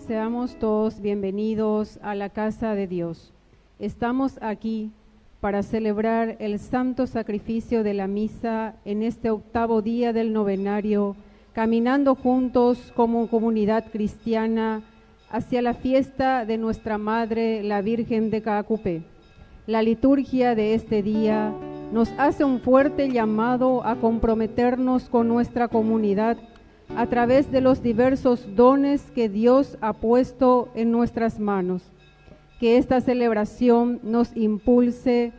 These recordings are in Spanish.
Seamos todos bienvenidos a la casa de Dios. Estamos aquí para celebrar el santo sacrificio de la misa en este octavo día del novenario, caminando juntos como comunidad cristiana hacia la fiesta de nuestra Madre, la Virgen de Caacupé. La liturgia de este día nos hace un fuerte llamado a comprometernos con nuestra comunidad a través de los diversos dones que Dios ha puesto en nuestras manos. Que esta celebración nos impulse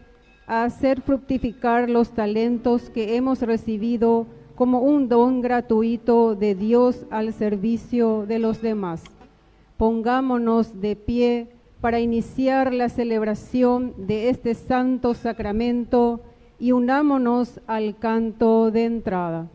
a hacer fructificar los talentos que hemos recibido como un don gratuito de Dios al servicio de los demás. Pongámonos de pie para iniciar la celebración de este santo sacramento y unámonos al canto de entrada.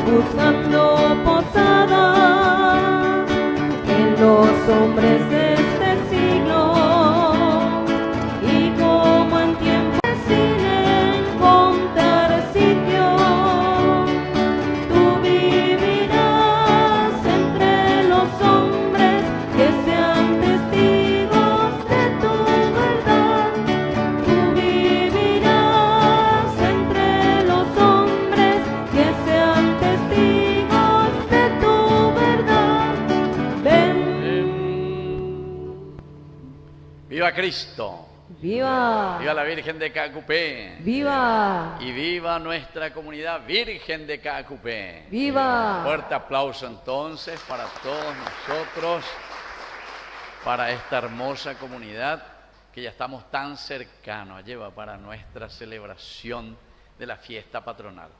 Buscando posada en los hombres de este siglo, y como en tiempo sin encontrar sitio, tú vivirás entre los hombres que sean testigos de tu verdad. Tú vivirás entre los hombres que sean testigos de tu verdad. Ven. ¡Viva Cristo! ¡Viva! ¡Viva la Virgen de Caacupé! ¡Viva! Y viva nuestra comunidad Virgen de Caacupé. ¡Viva! Fuerte aplauso entonces para todos nosotros, para esta hermosa comunidad que ya estamos tan cercanos, lleva para nuestra celebración de la fiesta patronal.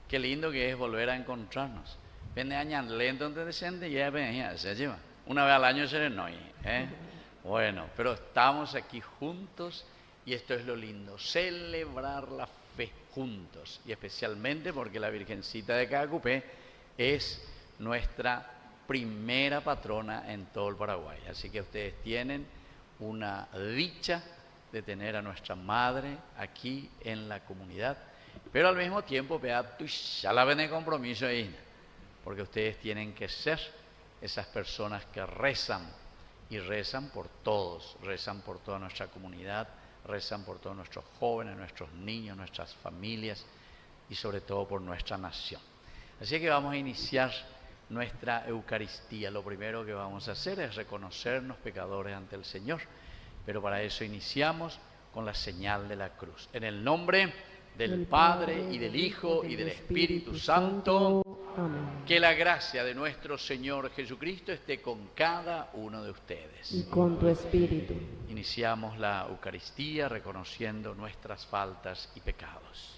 Qué lindo que es volver a encontrarnos. Vende añan lento antes de gente, ya se lleva. Una vez al año se no, Bueno, pero estamos aquí juntos y esto es lo lindo, celebrar la fe juntos, y especialmente porque la Virgencita de Caacupé es nuestra primera patrona en todo el Paraguay. Así que ustedes tienen una dicha de tener a nuestra Madre aquí en la comunidad, pero al mismo tiempo, ya la ven de compromiso ahí, porque ustedes tienen que ser esas personas que rezan, y rezan por todos, rezan por toda nuestra comunidad, rezan por todos nuestros jóvenes, nuestros niños, nuestras familias y sobre todo por nuestra nación. Así que vamos a iniciar nuestra Eucaristía. Lo primero que vamos a hacer es reconocernos pecadores ante el Señor, pero para eso iniciamos con la señal de la cruz. En el nombre del Padre y del Hijo y del Espíritu Santo. Amén. Que la gracia de nuestro Señor Jesucristo esté con cada uno de ustedes. Y con tu espíritu. Iniciamos la Eucaristía reconociendo nuestras faltas y pecados.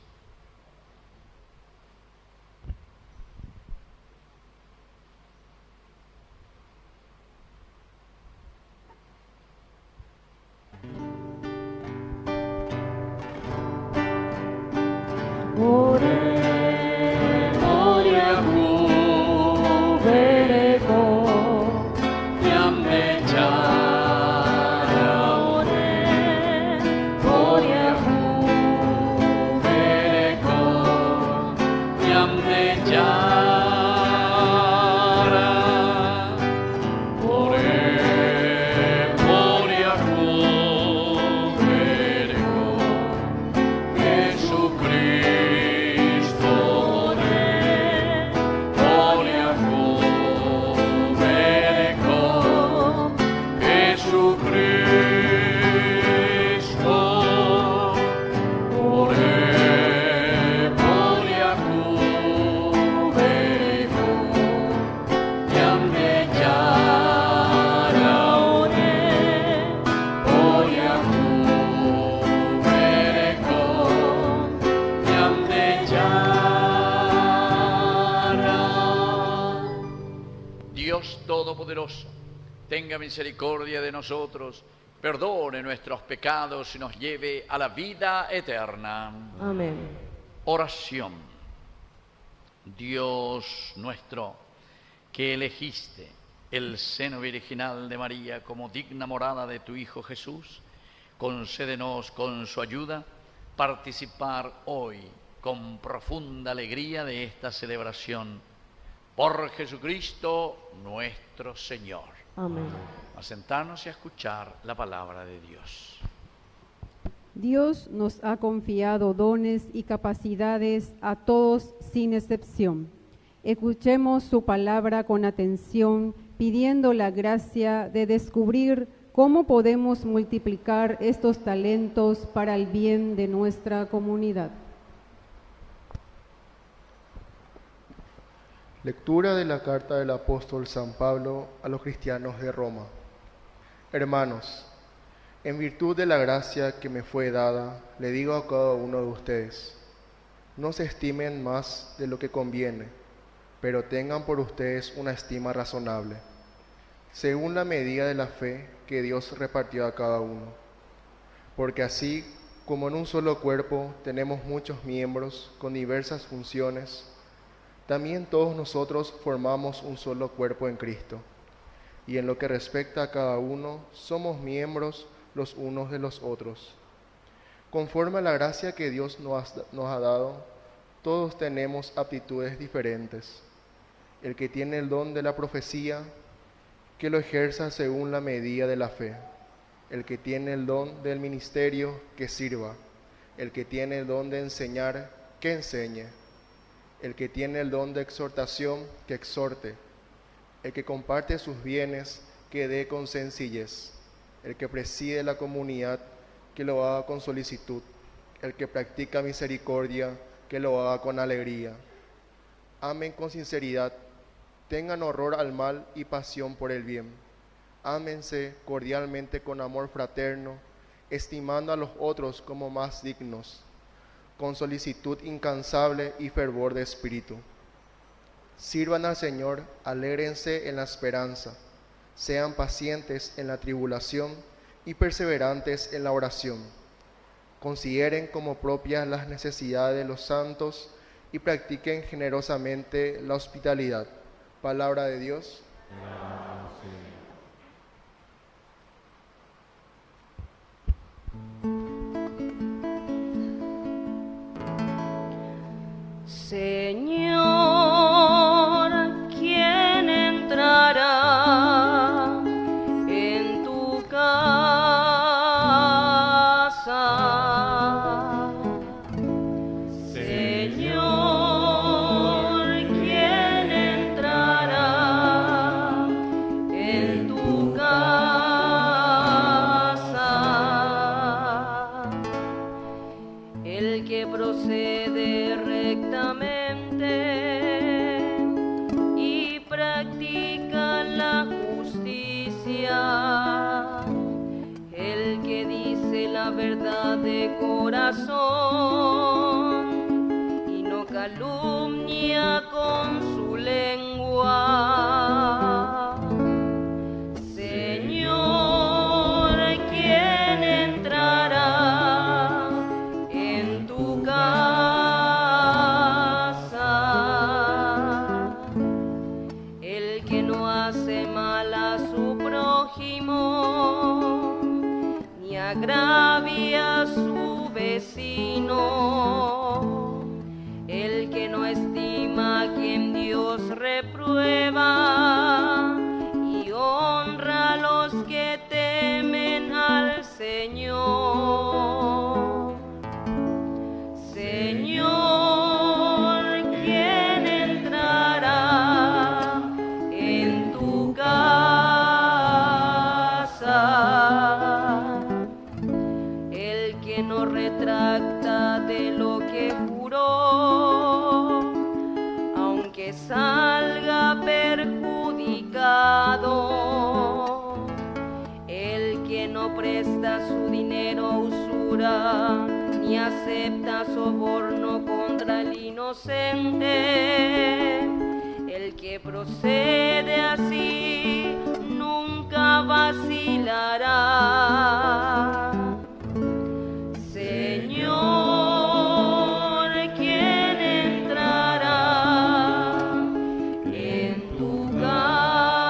Todopoderoso, tenga misericordia de nosotros, perdone nuestros pecados y nos lleve a la vida eterna. Amén. Oración. Dios nuestro, que elegiste el seno virginal de María como digna morada de tu Hijo Jesús, concédenos con su ayuda participar hoy con profunda alegría de esta celebración. Por Jesucristo nuestro Señor. Amén. A sentarnos y a escuchar la palabra de Dios. Dios nos ha confiado dones y capacidades a todos sin excepción. Escuchemos su palabra con atención, pidiendo la gracia de descubrir cómo podemos multiplicar estos talentos para el bien de nuestra comunidad. Lectura de la carta del apóstol San Pablo a los cristianos de Roma. Hermanos, en virtud de la gracia que me fue dada, le digo a cada uno de ustedes, no se estimen más de lo que conviene, pero tengan por ustedes una estima razonable, según la medida de la fe que Dios repartió a cada uno. Porque así como en un solo cuerpo tenemos muchos miembros con diversas funciones, también todos nosotros formamos un solo cuerpo en Cristo, y en lo que respecta a cada uno, somos miembros los unos de los otros. Conforme a la gracia que Dios nos ha dado, todos tenemos aptitudes diferentes. El que tiene el don de la profecía, que lo ejerza según la medida de la fe. El que tiene el don del ministerio, que sirva. El que tiene el don de enseñar, que enseñe. El que tiene el don de exhortación, que exhorte. El que comparte sus bienes, que dé con sencillez. El que preside la comunidad, que lo haga con solicitud. El que practica misericordia, que lo haga con alegría. Amen con sinceridad, tengan horror al mal y pasión por el bien. Ámense cordialmente con amor fraterno, estimando a los otros como más dignos, con solicitud incansable y fervor de espíritu. Sirvan al Señor, alégrense en la esperanza, sean pacientes en la tribulación y perseverantes en la oración. Consideren como propias las necesidades de los santos y practiquen generosamente la hospitalidad. Palabra de Dios. Señor, ¿quién entrará en tu casa? Señor, ¿quién entrará en tu casa? El que procede rectamente y practica la justicia, el que dice la verdad de corazón y no calumnia con su lengua. Señor, ¿quién entrará en tu casa? El que no hace mal a su prójimo, ni agravia a su vecino, el que no estima a quien Dios reprueba y honra a los que temen al Señor. Señor, ¿quién entrará en tu casa? El que no retracta de lo que juró, aunque salga perjudicado. El que no presta su dinero a usura, ni acepta soborno contra el inocente. El que procede así nunca vacilará. Señor, ¿quién entrará en tu casa?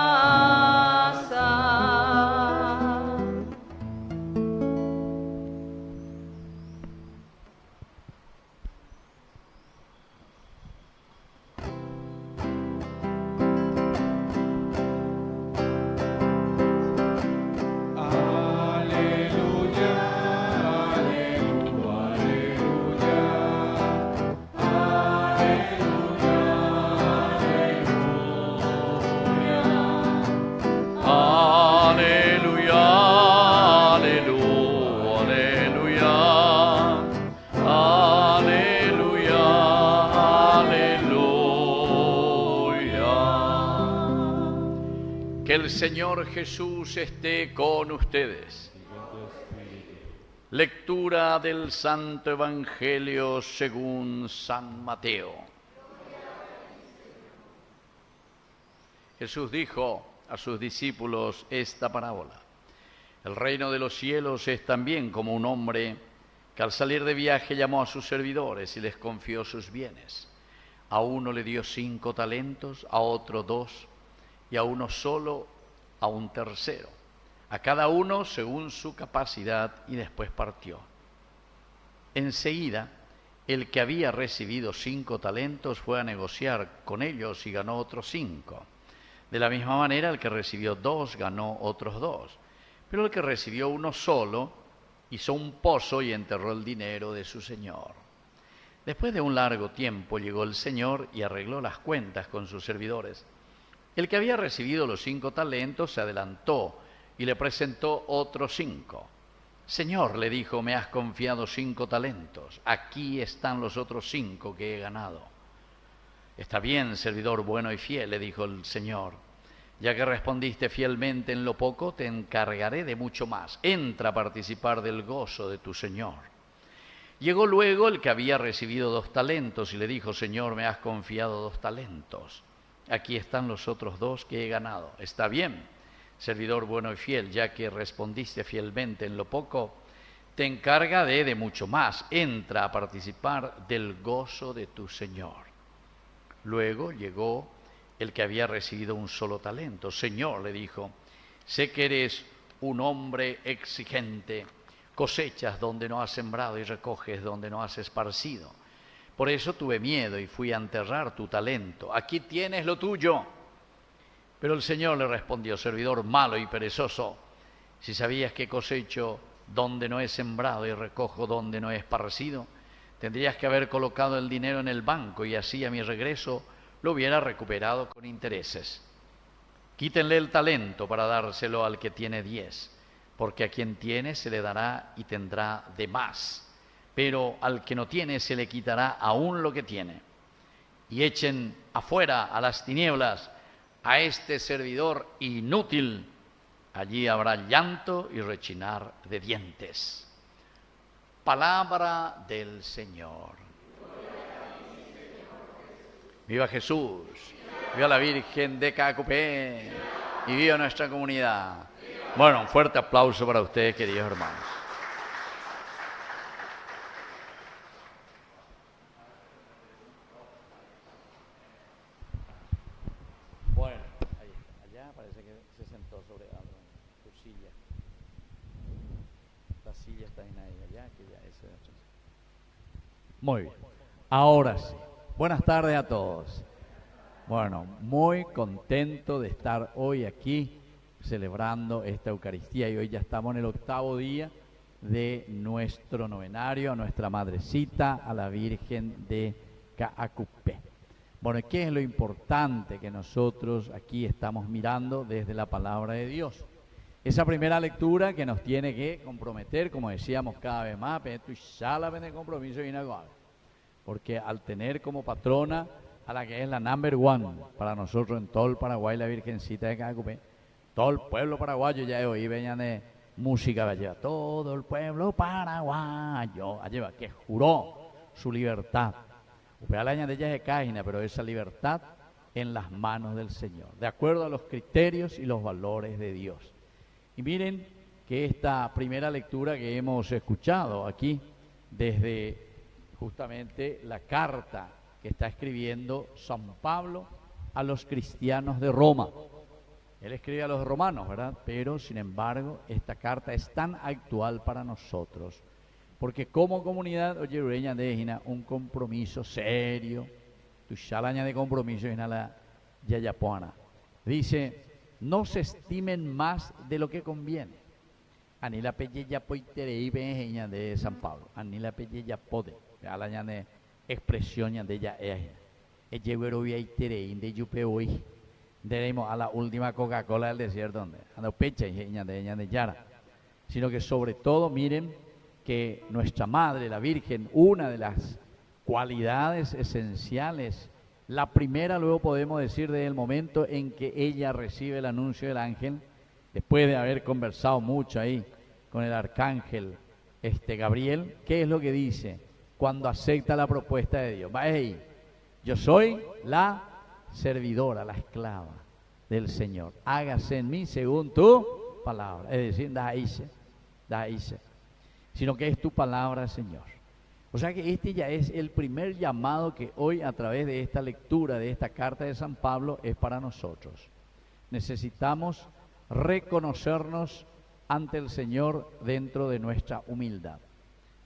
Que el Señor Jesús esté con ustedes. Lectura del Santo Evangelio según San Mateo. Jesús dijo a sus discípulos esta parábola: el reino de los cielos es también como un hombre que al salir de viaje llamó a sus servidores y les confió sus bienes. A uno le dio 5 talentos, a otro 2, y a uno solo a un tercero, a cada uno según su capacidad, y después partió. Enseguida, el que había recibido 5 talentos fue a negociar con ellos y ganó otros 5. De la misma manera, el que recibió 2 ganó otros 2. Pero el que recibió uno solo hizo un pozo y enterró el dinero de su señor. Después de un largo tiempo llegó el señor y arregló las cuentas con sus servidores. El que había recibido los 5 talentos se adelantó y le presentó otros 5. Señor, le dijo, me has confiado 5 talentos. Aquí están los otros 5 que he ganado. Está bien, servidor bueno y fiel, le dijo el Señor. Ya que respondiste fielmente en lo poco, te encargaré de mucho más. Entra a participar del gozo de tu Señor. Llegó luego el que había recibido 2 talentos y le dijo, Señor, me has confiado 2 talentos. Aquí están los otros 2 que he ganado. Está bien, servidor bueno y fiel, ya que respondiste fielmente en lo poco, te encargaré de mucho más. Entra a participar del gozo de tu Señor. Luego llegó el que había recibido un solo talento. Señor, le dijo, sé que eres un hombre exigente, cosechas donde no has sembrado y recoges donde no has esparcido. Por eso tuve miedo y fui a enterrar tu talento. Aquí tienes lo tuyo. Pero el Señor le respondió, servidor malo y perezoso, si sabías que cosecho donde no he sembrado y recojo donde no he esparcido, tendrías que haber colocado el dinero en el banco y así a mi regreso lo hubiera recuperado con intereses. Quítenle el talento para dárselo al que tiene 10, porque a quien tiene se le dará y tendrá de más. Pero al que no tiene se le quitará aún lo que tiene. Y echen afuera a las tinieblas a este servidor inútil. Allí habrá llanto y rechinar de dientes. Palabra del Señor. ¡Viva Jesús! ¡Viva la Virgen de Cacupé! ¡Y viva nuestra comunidad! Bueno, un fuerte aplauso para ustedes, queridos hermanos. Bueno, ahí está. Allá parece que se sentó sobre algo, tu silla. La silla está en ahí, allá, que ya ese. Muy bien. Ahora sí. Buenas tardes a todos. Bueno, muy contento de estar hoy aquí celebrando esta Eucaristía y hoy ya estamos en el 8º día de nuestro novenario a nuestra Madrecita, a la Virgen de Caacupé. Bueno, ¿qué es lo importante que nosotros aquí estamos mirando desde la palabra de Dios? Esa primera lectura que nos tiene que comprometer, como decíamos cada vez más, compromiso porque al tener como patrona a la que es la number 1 para nosotros en todo el Paraguay, la Virgencita de Caacupé, todo el pueblo paraguayo ya hoy venían de música gallega, todo el pueblo paraguayo, allá que juró su libertad. Upea la de ella de cágina, pero esa libertad en las manos del Señor, de acuerdo a los criterios y los valores de Dios. Y miren que esta primera lectura que hemos escuchado aquí, desde justamente la carta que está escribiendo San Pablo a los cristianos de Roma. Él escribe a los romanos, ¿verdad? Pero, sin embargo, esta carta es tan actual para nosotros, porque como comunidad, oye, un compromiso serio, tu chalaña de compromiso en la yayapuana. Dice, no se estimen más de lo que conviene. Ani la pelle ya poiterei veña de San Pablo. Ani la pelle ya pode. Alaña de expresión de ella es. Llevero veiterei de yupe hoy. Deremos a la última Coca-Cola del desierto donde ando pecha y de Yara. Sino que sobre todo miren que nuestra Madre, la Virgen, una de las cualidades esenciales, la primera luego podemos decir desde el momento en que ella recibe el anuncio del ángel, después de haber conversado mucho ahí con el arcángel Gabriel, ¿qué es lo que dice cuando acepta la propuesta de Dios? Va ahí, yo soy la servidora, la esclava del Señor, hágase en mí según tu palabra, es decir, da hice, sino que es tu palabra, Señor. O sea que este ya es el primer llamado que hoy a través de esta lectura, de esta carta de San Pablo, es para nosotros. Necesitamos reconocernos ante el Señor dentro de nuestra humildad.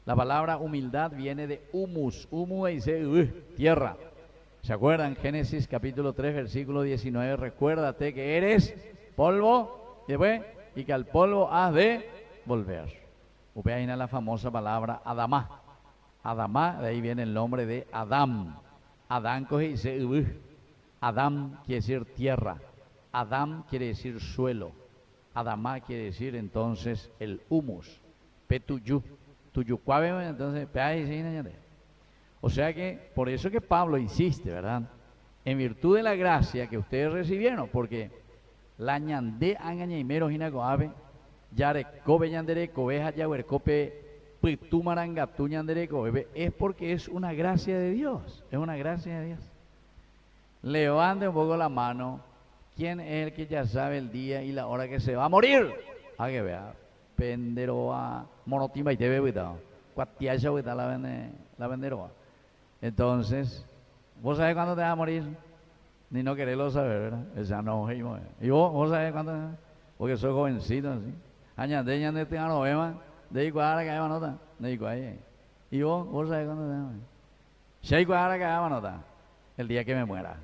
La palabra humildad viene de humus, humus dice tierra. ¿Se acuerdan? Génesis capítulo 3, versículo 19, recuérdate que eres polvo, después, y que al polvo has de volver. Ahí la famosa palabra Adamá. Adamá, de ahí viene el nombre de Adán. Adán coge y dice, Adán quiere decir tierra. Adán quiere decir suelo. Adamá quiere decir entonces el humus. Petuyú. Tuyucuave, entonces, o sea que, por eso que Pablo insiste, ¿verdad? En virtud de la gracia que ustedes recibieron, porque la ñandé angañeimero jinacoave, yare cobe ñandere, cobeja yahuercope, pitumarangatu ñandere, cobe, es porque es una gracia de Dios, es una gracia de Dios. Levante un poco la mano, ¿quién es el que ya sabe el día y la hora que se va a morir? A que vea, penderoa, monotima y te ve, cuatiacha, la penderoa. Entonces, ¿vos sabés cuándo te vas a morir? Ni no quererlo saber, ¿verdad? Esa no, y vos sabés cuándo, porque soy jovencito, así. Añade, te no vema, de igual que hay nota, de igual. Y vos sabés cuándo te vas a morir. Si hay igual que hay nota, el día que me muera.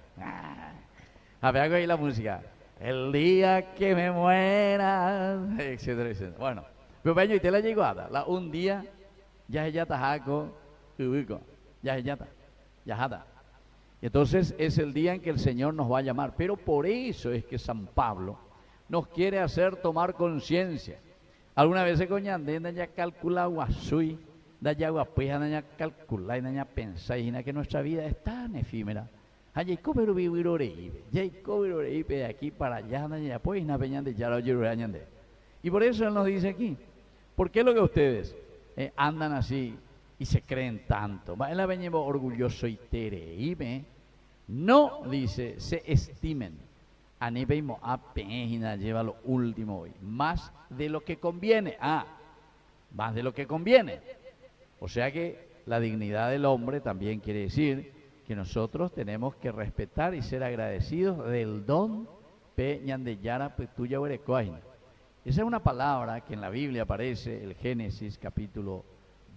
A ver, ahí la música. El día que me muera, etcétera, etcétera. Bueno, pero peño, y te la llegada, un día, ya es ya tajaco, ubico. Ya jata. Y entonces es el día en que el Señor nos va a llamar. Pero por eso es que San Pablo nos quiere hacer tomar conciencia. Alguna vez con ñandenda ya calcula guasui, da ya guapuja, da ya calcula, da ya pensa, y que nuestra vida es tan efímera. Jacob vivir de aquí para allá, ya pues na peñande ya lo ñande. Y por eso él nos dice aquí, ¿por qué lo que ustedes andan así y se creen tanto? En la veñemos orgulloso y tereíme. No, dice, se estimen. Anibeimo a pejina lleva lo último hoy. Más de lo que conviene. Más de lo que conviene. O sea que la dignidad del hombre también quiere decir que nosotros tenemos que respetar y ser agradecidos del don peñandeyara petuya huerecoaina. Esa es una palabra que en la Biblia aparece, el Génesis capítulo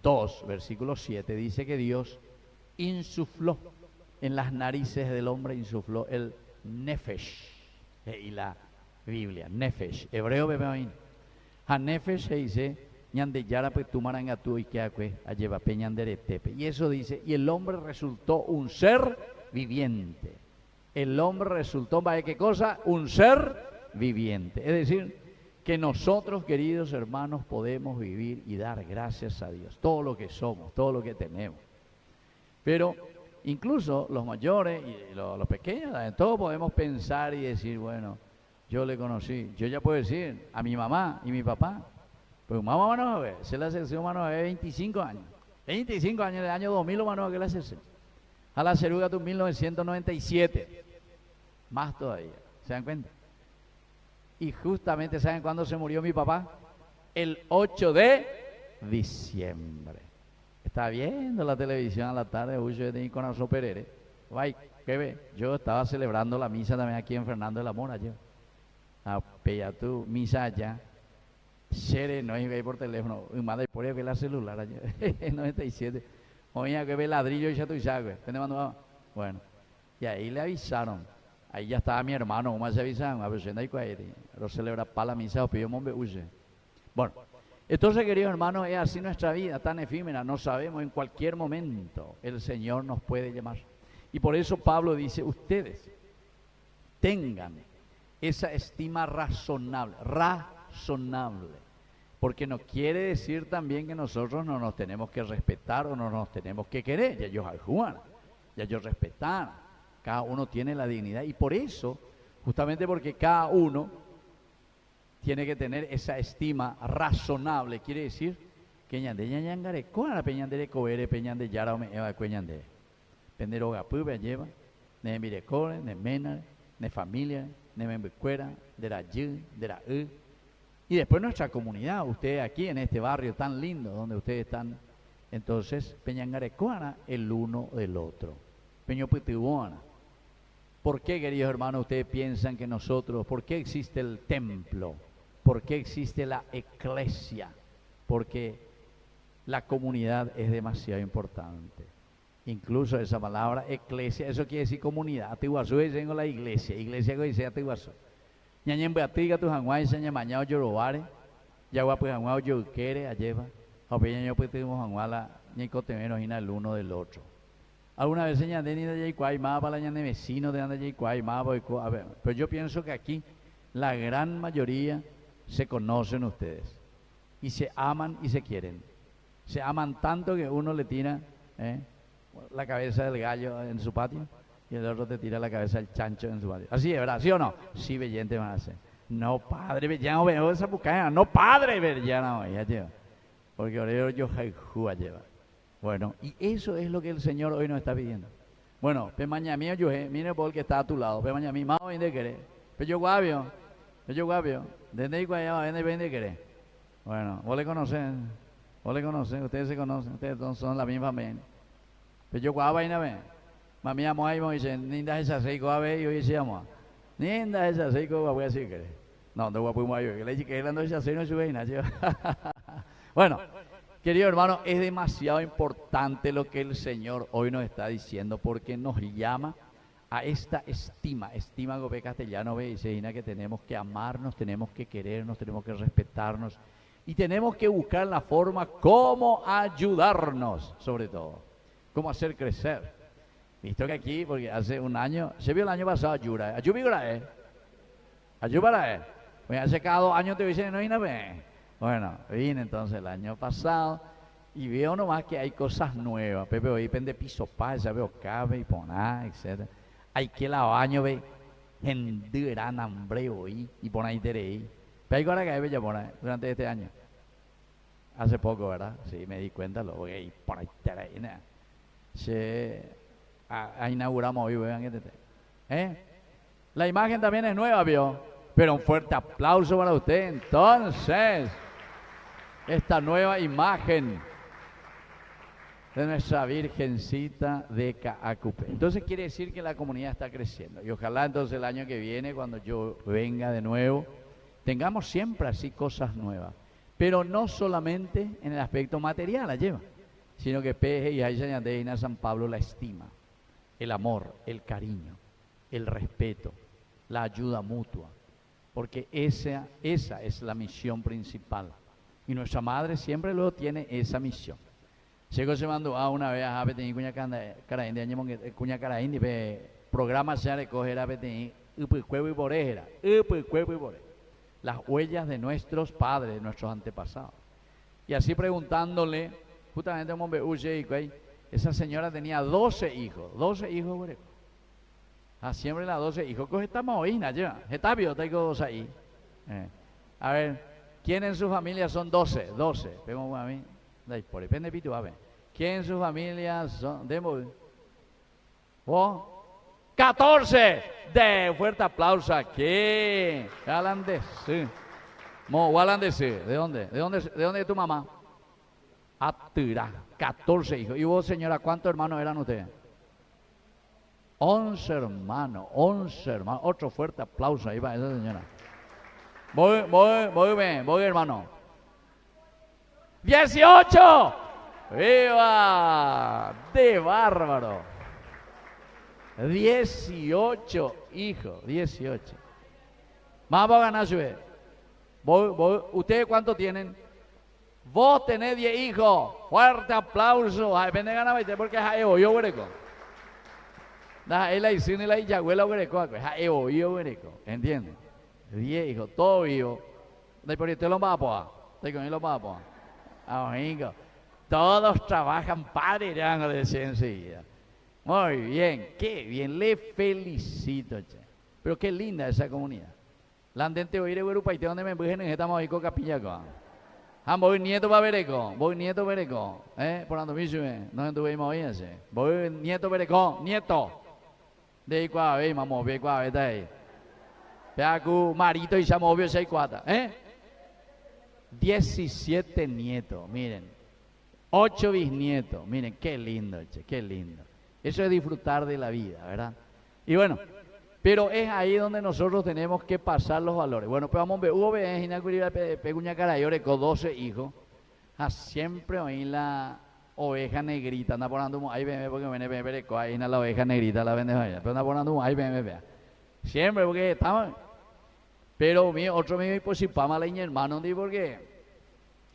2, versículo 7, dice que Dios insufló en las narices del hombre, insufló el nefesh, y la Biblia, nefesh, hebreo bebeoín. A nefesh se dice, ñandeyara petumarangatu y que acue, a lleva peñanderetepe. Y eso dice, y el hombre resultó un ser viviente. El hombre resultó, ¿para qué cosa? Un ser viviente. Es decir, que nosotros, queridos hermanos, podemos vivir y dar gracias a Dios, todo lo que somos, todo lo que tenemos. Pero incluso los mayores y los pequeños, todos podemos pensar y decir, bueno, yo le conocí, yo ya puedo decir a mi mamá y mi papá, pues mamá van a ver, se la sección van a ver 25 años, 25 años, del año 2000 van a ver que la sección, a la ceruga de 1997. más todavía, ¿se dan cuenta? Y justamente, ¿saben cuándo se murió mi papá? El 8 de diciembre. Estaba viendo la televisión a la tarde, yo tenía con Arzo Perere. Ay, ¿qué ve? Yo estaba celebrando la misa también aquí en Fernando de la Mora, yo. Apeya tu misa allá. Shere, no iba por teléfono, madre por que la celular allá. 97. Oye, que ve ladrillo y ya tú sabes, bueno, y ahí le avisaron. Ahí ya estaba mi hermano, ¿cómo se avisaron? A ver, lo celebra para la misa, o pidió mombe huye. Bueno, entonces, queridos hermanos, es así nuestra vida, tan efímera, no sabemos, en cualquier momento el Señor nos puede llamar. Y por eso Pablo dice, ustedes tengan esa estima razonable, porque no quiere decir también que nosotros no nos tenemos que respetar o no nos tenemos que querer, ya ellos ayudan, ya ellos respetan, cada uno tiene la dignidad y por eso, justamente porque cada uno tiene que tener esa estima razonable, quiere decir que ñande ñangare, ¿cuál peñande coere peñande yara o me eva cueñande? Penderoga puba lleva, ne mirecore, ne mena, ne familia, ne membecuera, de la y, de la y después nuestra comunidad, ustedes aquí en este barrio tan lindo donde ustedes están, entonces peñangarecuana el uno del otro, peñoputibuana. ¿Por qué, queridos hermanos, ustedes piensan que nosotros, por qué existe el templo? ¿Por qué existe la iglesia? Porque la comunidad es demasiado importante. Incluso esa palabra iglesia, eso quiere decir comunidad. Atihuazú tengo la iglesia que dice Atihuazú. Ñañen beatiga tu hanguay se ñamañao yorobare, yagua pues hanguao yoquere alleva, o peñaño pues tuvimos hanguala ñicotemeno hina el uno del otro. Alguna vez señalé ni de Yaicuay más para la ñane vecino de anda Yaicuay más, a ver, pero yo pienso que aquí la gran mayoría se conocen ustedes y se aman y se quieren. Se aman tanto que uno le tira la cabeza del gallo en su patio y el otro te tira la cabeza del chancho en su patio. Así es, ¿verdad? ¿Sí o no? Sí, bellente van a hacer. No, padre, bellano, veo esa bucaena. No, padre, bellano, ya lleva. Porque ahora yo jaijú lleva. Bueno, y eso es lo que el Señor hoy nos está pidiendo. Bueno, pemaña mío, yo, mire por el que está a tu lado. Pemaña mí, más bien de querer. Pero yo guabio. ¿Desde ahí allá ven de querer? Bueno, vos le conocen, ustedes se conocen, ustedes son la misma familia. Pero yo guaba y no ven. Mami amo ahí me dice, ninda esa seiko a ver, y hoy se llama. Ninda esa seiko voy a decir que. No, no voy a poner que le dije que él ando esa seiko no sube nada. Bueno, querido hermano, es demasiado importante lo que el Señor hoy nos está diciendo porque nos llama a esta estima gobe castellano, ve, dice que tenemos que amarnos, tenemos que querernos, tenemos que respetarnos y tenemos que buscar la forma cómo ayudarnos, sobre todo, cómo hacer crecer. Visto que aquí, porque hace un año, se vio el año pasado Ayura, Ayúbara, pues hace cada 2 años te dicen, no hay nada. Bueno, vine entonces el año pasado y veo nomás que hay cosas nuevas. Pepe hoy pende piso pa, ya veo cabe y poná, etc. Hay que la baño ve gente gran hambre hoy y poná interés. Pero hay cosas que hay bella poná durante este año. Hace poco, ¿verdad? Sí, me di cuenta, lo voy por ahí se inauguramos hoy, vean que la imagen también es nueva, vio. Pero un fuerte aplauso para usted. Entonces, esta nueva imagen de nuestra Virgencita de Caacupe. Entonces quiere decir que la comunidad está creciendo. Y ojalá entonces el año que viene, cuando yo venga de nuevo, tengamos siempre así cosas nuevas. Pero no solamente en el aspecto material la lleva, sino que Peje y Aisha de San Pablo la estima, el amor, el cariño, el respeto, la ayuda mutua. Porque esa es la misión principal. Y nuestra madre siempre luego tiene esa misión. Llegó se mandó a una vez a Betení Cuña Caraíndi, Cuña Caraíndi, programa se recoger a Betení, cuerpo y borejera, las huellas de nuestros padres, de nuestros antepasados. Y así preguntándole, justamente a Mombe Uche, esa señora tenía 12 hijos, boreco. Siempre las 12 hijos, coge esta moina ya, está bien, tengo 12 ahí. A ver, ¿quién en su familia son 12? 12, vemos a mí, por depende de pitu, a ver. ¿Quién en su familia son? ¿Vos? 14. De fuerte aplauso aquí. Sí. ¿De dónde? ¿De dónde es tu mamá? Atirá. 14 hijos. ¿Y vos, señora, cuántos hermanos eran ustedes? 11 hermanos. Otro fuerte aplauso ahí para esa señora. Muy bien, hermano. 18. ¡Viva! ¡De bárbaro! 18 hijos, 18. Más va a ganar su vez. ¿Ustedes cuántos tienen? Vos tenés 10 hijos. Fuerte aplauso. Depende de ganar porque es yo greco. Él la hicieron y la yagüela greco. Es yo greco. ¿Entienden? 10 hijos, todo vivo. De por lo va a poner. De con él lo va a poner. Amigo. Todos trabajan padre, ya no decía enseguida. Muy bien, qué bien, le felicito, che. Pero qué linda esa comunidad. La andente oír el grupo y te donde me empujen en esta movico capillaco. Voy nieto para vereco, por ando mismo, no estuvimos ahí ese. Voy nieto vereco, nieto. De ahí cuá, vamos, ve cuá, vete ahí. Peacu, marito y se movió 6-4, 17 nietos, miren. 8 bisnietos, miren, qué lindo, che, qué lindo. Eso es disfrutar de la vida, ¿verdad? Y bueno, pero es ahí donde nosotros tenemos que pasar los valores. Bueno, pues vamos a ver, hubo peguña carayore con 12 hijos, siempre oí la oveja negrita, anda poniendo, ahí ven, porque viene, ahí la oveja negrita, la vende allá, pero anda poniendo, ahí ven, siempre, porque estamos, pero otro mío, pues si pama la hermano, porque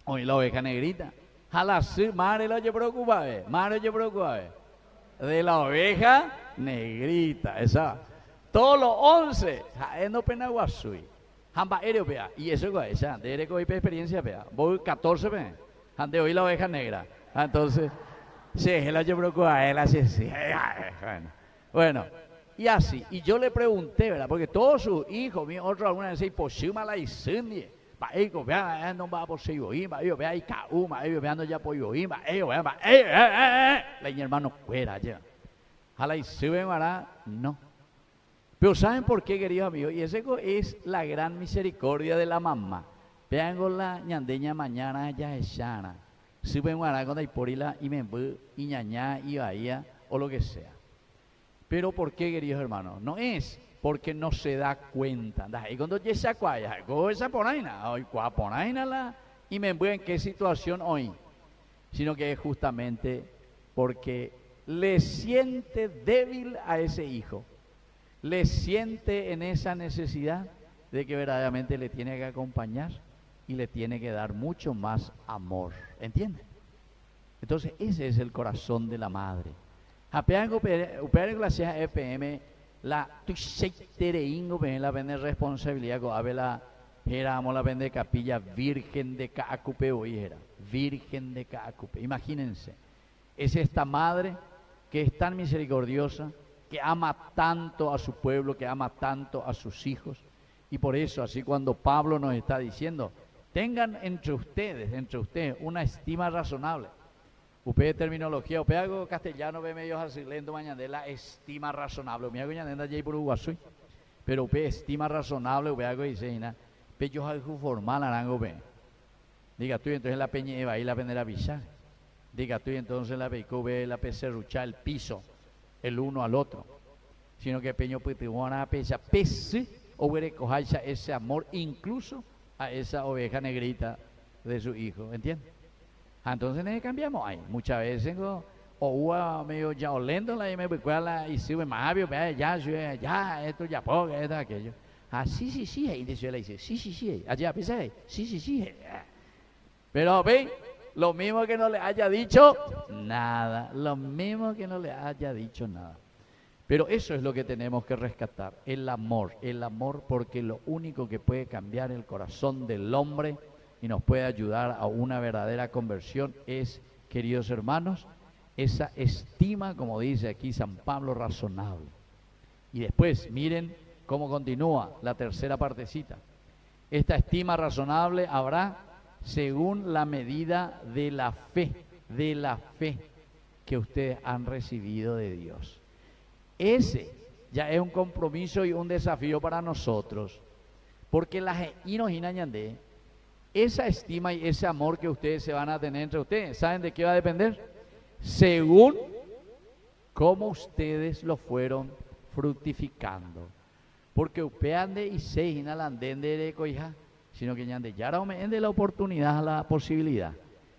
oí la oveja negrita. Madre lo que preocupa, de la oveja negrita, esa. Todos los 11, no pena guasui. Hamba ereo pea, y eso es esa, de ereo experiencia pea. Voy 14 pea, ande hoy la oveja negra. Entonces, sí, él lo que preocupa, él así, sí. Bueno, y así, y yo le pregunté, ¿verdad? Porque todos sus hijos, mi otro alguna vez, pues si la incendie. Paiko, vean, no va por seguir, yo vea y cauma, ellos vean ya por yo, la hermano fuera ya. Jala y suben no. Pero ¿saben por qué, queridos amigos? Y ese es la gran misericordia de la mamá. Vean con la ñandeña mañana ya es sana. Suben con la hiporila y me y ñaña y bahía o lo que sea. Pero ¿por qué, queridos hermanos? No es porque no se da cuenta. Y cuando ya se acuaya, esa ponaina, hoy ponaina la y me envuelve en qué situación hoy, sino que es justamente porque le siente débil a ese hijo, le siente en esa necesidad de que verdaderamente le tiene que acompañar y le tiene que dar mucho más amor, ¿entienden? Entonces ese es el corazón de la madre. Apeango gracias a EPM la tuxeitereingo la vende responsabilidad con la éramos la vende capilla Virgen de Caacupe hoy era Virgen de Caacupe. Imagínense, es esta madre que es tan misericordiosa, que ama tanto a su pueblo, que ama tanto a sus hijos, y por eso así cuando Pablo nos está diciendo, tengan entre ustedes una estima razonable. Usted terminología, usted algo castellano ve medio así lento mañana de la estima razonable. Me hago ñanenda ya por Uguazú, pero usted estima razonable, usted algo dice, ¿no? Pero yo algo formal arango ve. Diga tú entonces la peña iba ahí la vendera villa. Diga tú entonces la veico ve la pecerrucha el piso, el uno al otro. Sino que peño pues te van a pesar pese o ver cojacha ese amor incluso a esa oveja negrita de su hijo, ¿entiendes? Entonces le cambiamos ahí. Muchas veces o uva medio ya olendo la y me recuerda y sube más ya esto ya poco esto aquello. Sí, y dice le dice sí, allá pensé, sí. Pero ve, lo mismo que no le haya dicho nada, Pero eso es lo que tenemos que rescatar, el amor porque lo único que puede cambiar el corazón del hombre y nos puede ayudar a una verdadera conversión es, queridos hermanos, esa estima, como dice aquí San Pablo, razonable. Y después, miren cómo continúa la tercera partecita. Esta estima razonable habrá según la medida de la fe que ustedes han recibido de Dios. Ese ya es un compromiso y un desafío para nosotros. Porque esa estima y ese amor que ustedes se van a tener entre ustedes, ¿saben de qué va a depender? Según cómo ustedes lo fueron fructificando. Porque upeande y se inalandende de coija, sino que ñande ya de la oportunidad, la posibilidad,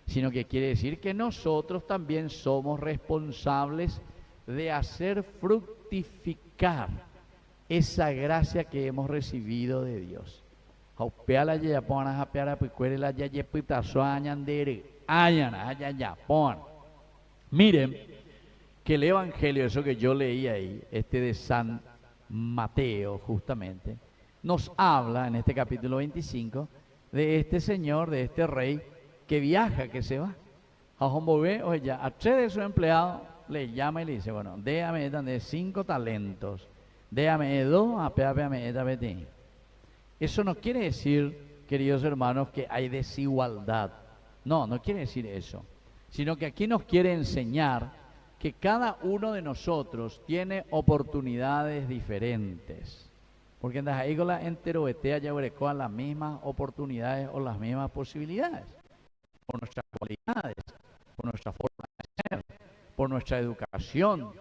sino que quiere decir que nosotros también somos responsables de hacer fructificar esa gracia que hemos recibido de Dios. Miren que el evangelio, eso que yo leí ahí, de San Mateo justamente, nos habla en este capítulo 25 de este señor, de este rey que viaja, que se va. A tres de sus empleados le llama y le dice, bueno, déjame de 5 talentos, déjame 2, apéame esta vete. Eso no quiere decir, queridos hermanos, que hay desigualdad. No, no quiere decir eso. Sino que aquí nos quiere enseñar que cada uno de nosotros tiene oportunidades diferentes. Porque en la ígola enteroetea ya a las mismas oportunidades o las mismas posibilidades. Por nuestras cualidades, por nuestra forma de ser, por nuestra educación,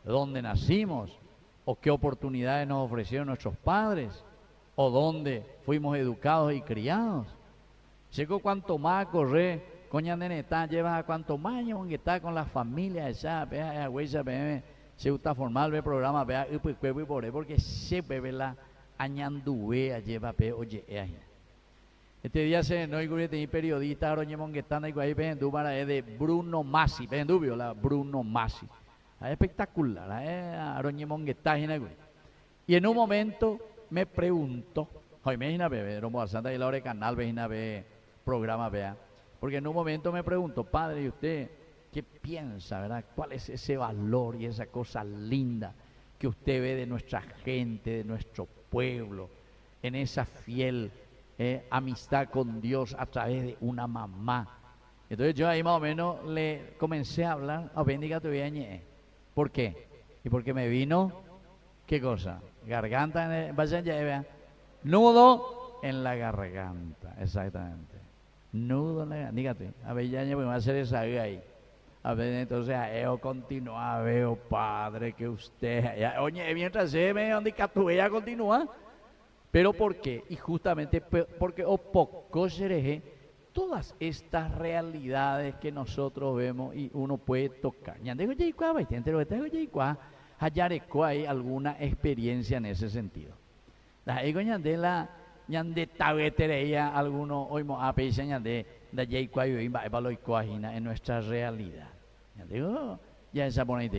dónde nacimos, o qué oportunidades nos ofrecieron nuestros padres, o dónde fuimos educados y criados. Checo cuanto más corre, coña neneta, lleva a cuanto más años que está con la familia, esa, vea, güey, se gusta formar, ve programa, vea, porque se bebe la añandue, lleva, oye, este día se no hay que periodista, Aroñemón que están ahí, es de Bruno Masi, la Bruno Masi. Es espectacular, Aroñemón que está ahí. Y en un momento me pregunto, hoy me imagina bebé, Romo Santa y la hora de canal, ve programa, vea. Porque en un momento me pregunto, padre, ¿y usted qué piensa, verdad? ¿Cuál es ese valor y esa cosa linda que usted ve de nuestra gente, de nuestro pueblo, en esa fiel amistad con Dios a través de una mamá? Entonces yo ahí más o menos le comencé a hablar, bendiga tu vida. ¿Por qué? Y porque me vino, ¿qué cosa? Garganta, vayan ya, vean, nudo en la garganta, exactamente. Nudo en la garganta, dígate, a ver, ya me va a hacer esa ahí. A ver, entonces, yo continúa, veo, padre, que usted, ya, oye, mientras se me donde ella continúa. ¿Pero por qué? Y justamente porque poco se todas estas realidades que nosotros vemos y uno puede tocar. Hay alguna experiencia en ese sentido. Algunos hoy en nuestra realidad. Ya esa bonita.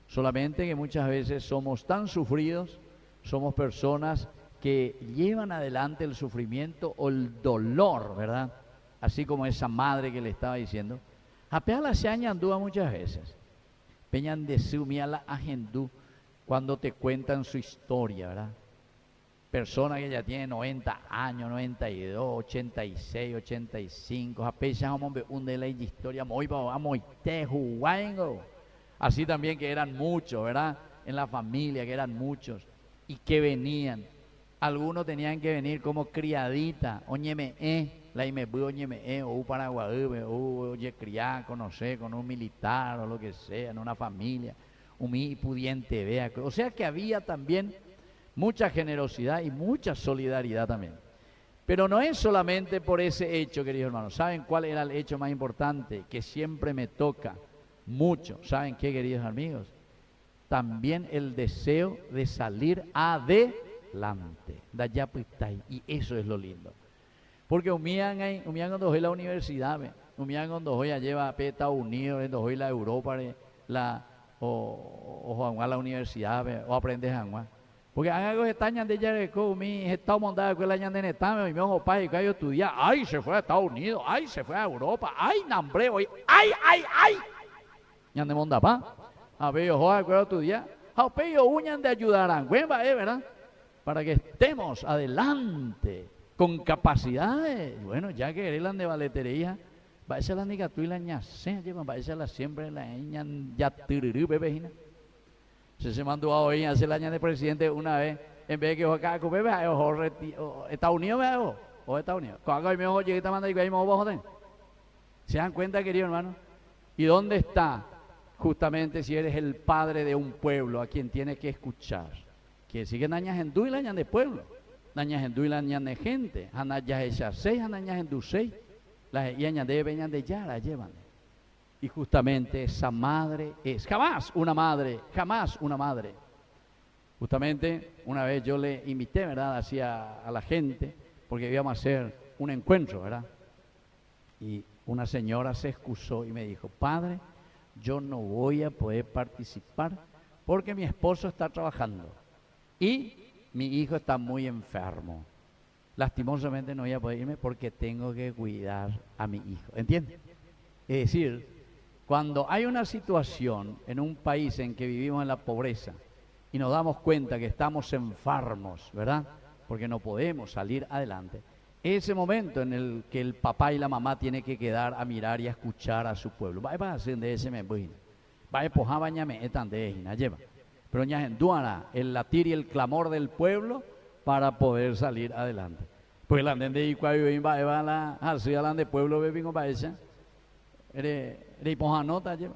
Solamente que muchas veces somos tan sufridos, somos personas que llevan adelante el sufrimiento o el dolor, ¿verdad? Así como esa madre que le estaba diciendo. Apeala se añandúa muchas veces. Peñan de sumia la agendú cuando te cuentan su historia, ¿verdad? Personas que ya tienen 90 años, 92, 86, 85, apenas un de la historia muy así también que eran muchos, ¿verdad? En la familia que eran muchos y que venían. Algunos tenían que venir como criadita, oñeme, la imebu, oñeme, o paraguay, o oye, criar, conocer con un militar o lo que sea, en una familia, un pudiente, vea. O sea que había también mucha generosidad y mucha solidaridad también. Pero no es solamente por ese hecho, queridos hermanos. ¿Saben cuál era el hecho más importante que siempre me toca mucho? ¿Saben qué, queridos amigos? También el deseo de salir adelante. Y eso es lo lindo. Porque umían cuando voy a la universidad, umían cuando voy a llevar a Estados Unidos, cuando voy a la Europa, o a la universidad, o aprendes a porque algo estañan de Yareco, mi estado montado con la ñande netame, mi ojo pai que yo estudiar, ay se fue a Estados Unidos, ay se fue a Europa, ay nambre hoy, ay. Ñande mondapa, a ver yo joa que estudiar, a pello uñan de ayudarán, ¿verdad? Para que estemos adelante con capacidades. Bueno, ya que eran de valetería, va a ser la niga tú y la ñase, va a ser la siempre la ñan ya tirirú bebejina. Se mandó a hoy hace el año de presidente una vez, en vez de que acá Cupé, Estados Unidos, o Estados Unidos. Cuando hay mejor llegué a mandar y ahí me voy a. ¿Se dan cuenta, querido hermano? ¿Y dónde está? Justamente si eres el padre de un pueblo a quien tienes que escuchar. Que sigue nañas en du y lañas de pueblo. Nañas en du y lañas de gente. Anayas echar seis, anañas en du seis. Las yañas de beñas de yara llevan. Y justamente esa madre es jamás una madre, jamás una madre. Justamente una vez yo le invité, ¿verdad?, hacia a la gente, porque íbamos a hacer un encuentro, ¿verdad? Y una señora se excusó y me dijo, padre, yo no voy a poder participar porque mi esposo está trabajando y mi hijo está muy enfermo. Lastimosamente no voy a poder irme porque tengo que cuidar a mi hijo. ¿Entiendes? Es decir, cuando hay una situación en un país en que vivimos en la pobreza y nos damos cuenta que estamos enfermos, ¿verdad? Porque no podemos salir adelante. Ese momento en el que el papá y la mamá tienen que quedar a mirar y a escuchar a su pueblo. Va a hacer de ese momento. Va a pojar bañame etan de ejina, lleva. Pero ya en duana el latir y el clamor del pueblo para poder salir adelante. Pues la de y cuando va a la así a la de pueblo bebingo para esa.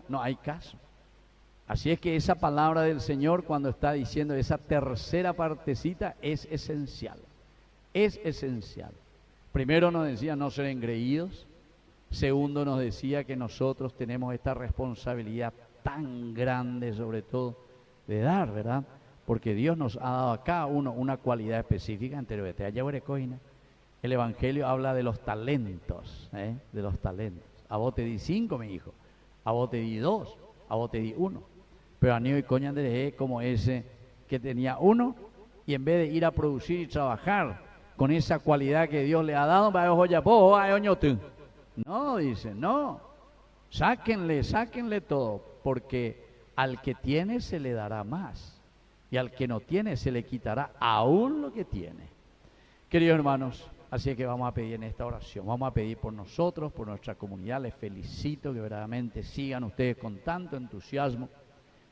No hay caso. Así es que esa palabra del Señor cuando está diciendo esa tercera partecita es esencial. Es esencial. Primero nos decía no ser engreídos. Segundo nos decía que nosotros tenemos esta responsabilidad tan grande sobre todo de dar, ¿verdad? Porque Dios nos ha dado a cada uno una cualidad específica. El Evangelio habla de los talentos, de los talentos. A vos te di 5, mi hijo. A vos te di 2. A vos te di 1. Pero a Nio y Coña es como ese que tenía 1 y en vez de ir a producir y trabajar con esa cualidad que Dios le ha dado, no, dice, no, sáquenle todo, porque al que tiene se le dará más, y al que no tiene se le quitará aún lo que tiene. Queridos hermanos, así que vamos a pedir en esta oración, vamos a pedir por nosotros, por nuestra comunidad. Les felicito que verdaderamente sigan ustedes con tanto entusiasmo,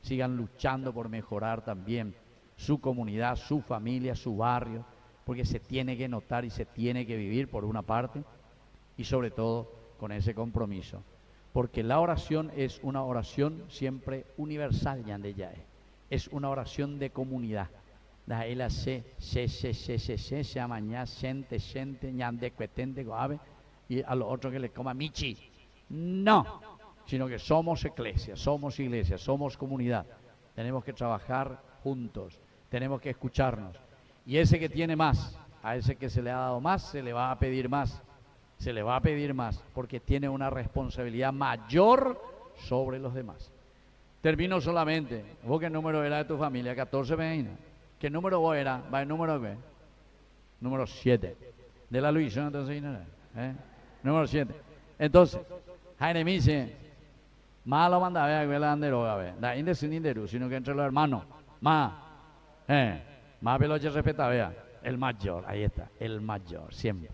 sigan luchando por mejorar también su comunidad, su familia, su barrio, porque se tiene que notar y se tiene que vivir por una parte, y sobre todo con ese compromiso, porque la oración es una oración siempre universal, es una oración de comunidad. Y a los otros que le coma michi, no, sino que somos iglesia, somos comunidad, tenemos que trabajar juntos, tenemos que escucharnos. Y ese que tiene más, a ese que se le ha dado más, se le va a pedir más. Se le va a pedir más, porque tiene una responsabilidad mayor sobre los demás. Termino solamente. ¿Vos qué número era de tu familia? 14, ¿veis? ¿Qué número vos era? ¿Va el número qué? Número 7. De la Luisa, entonces, número 7. Entonces, Jaime me dice, malo manda a ver, que la andero, a ver. Da indeciso, sino que entre los hermanos, más peloche respeta, vea, el mayor, ahí está, el mayor, siempre.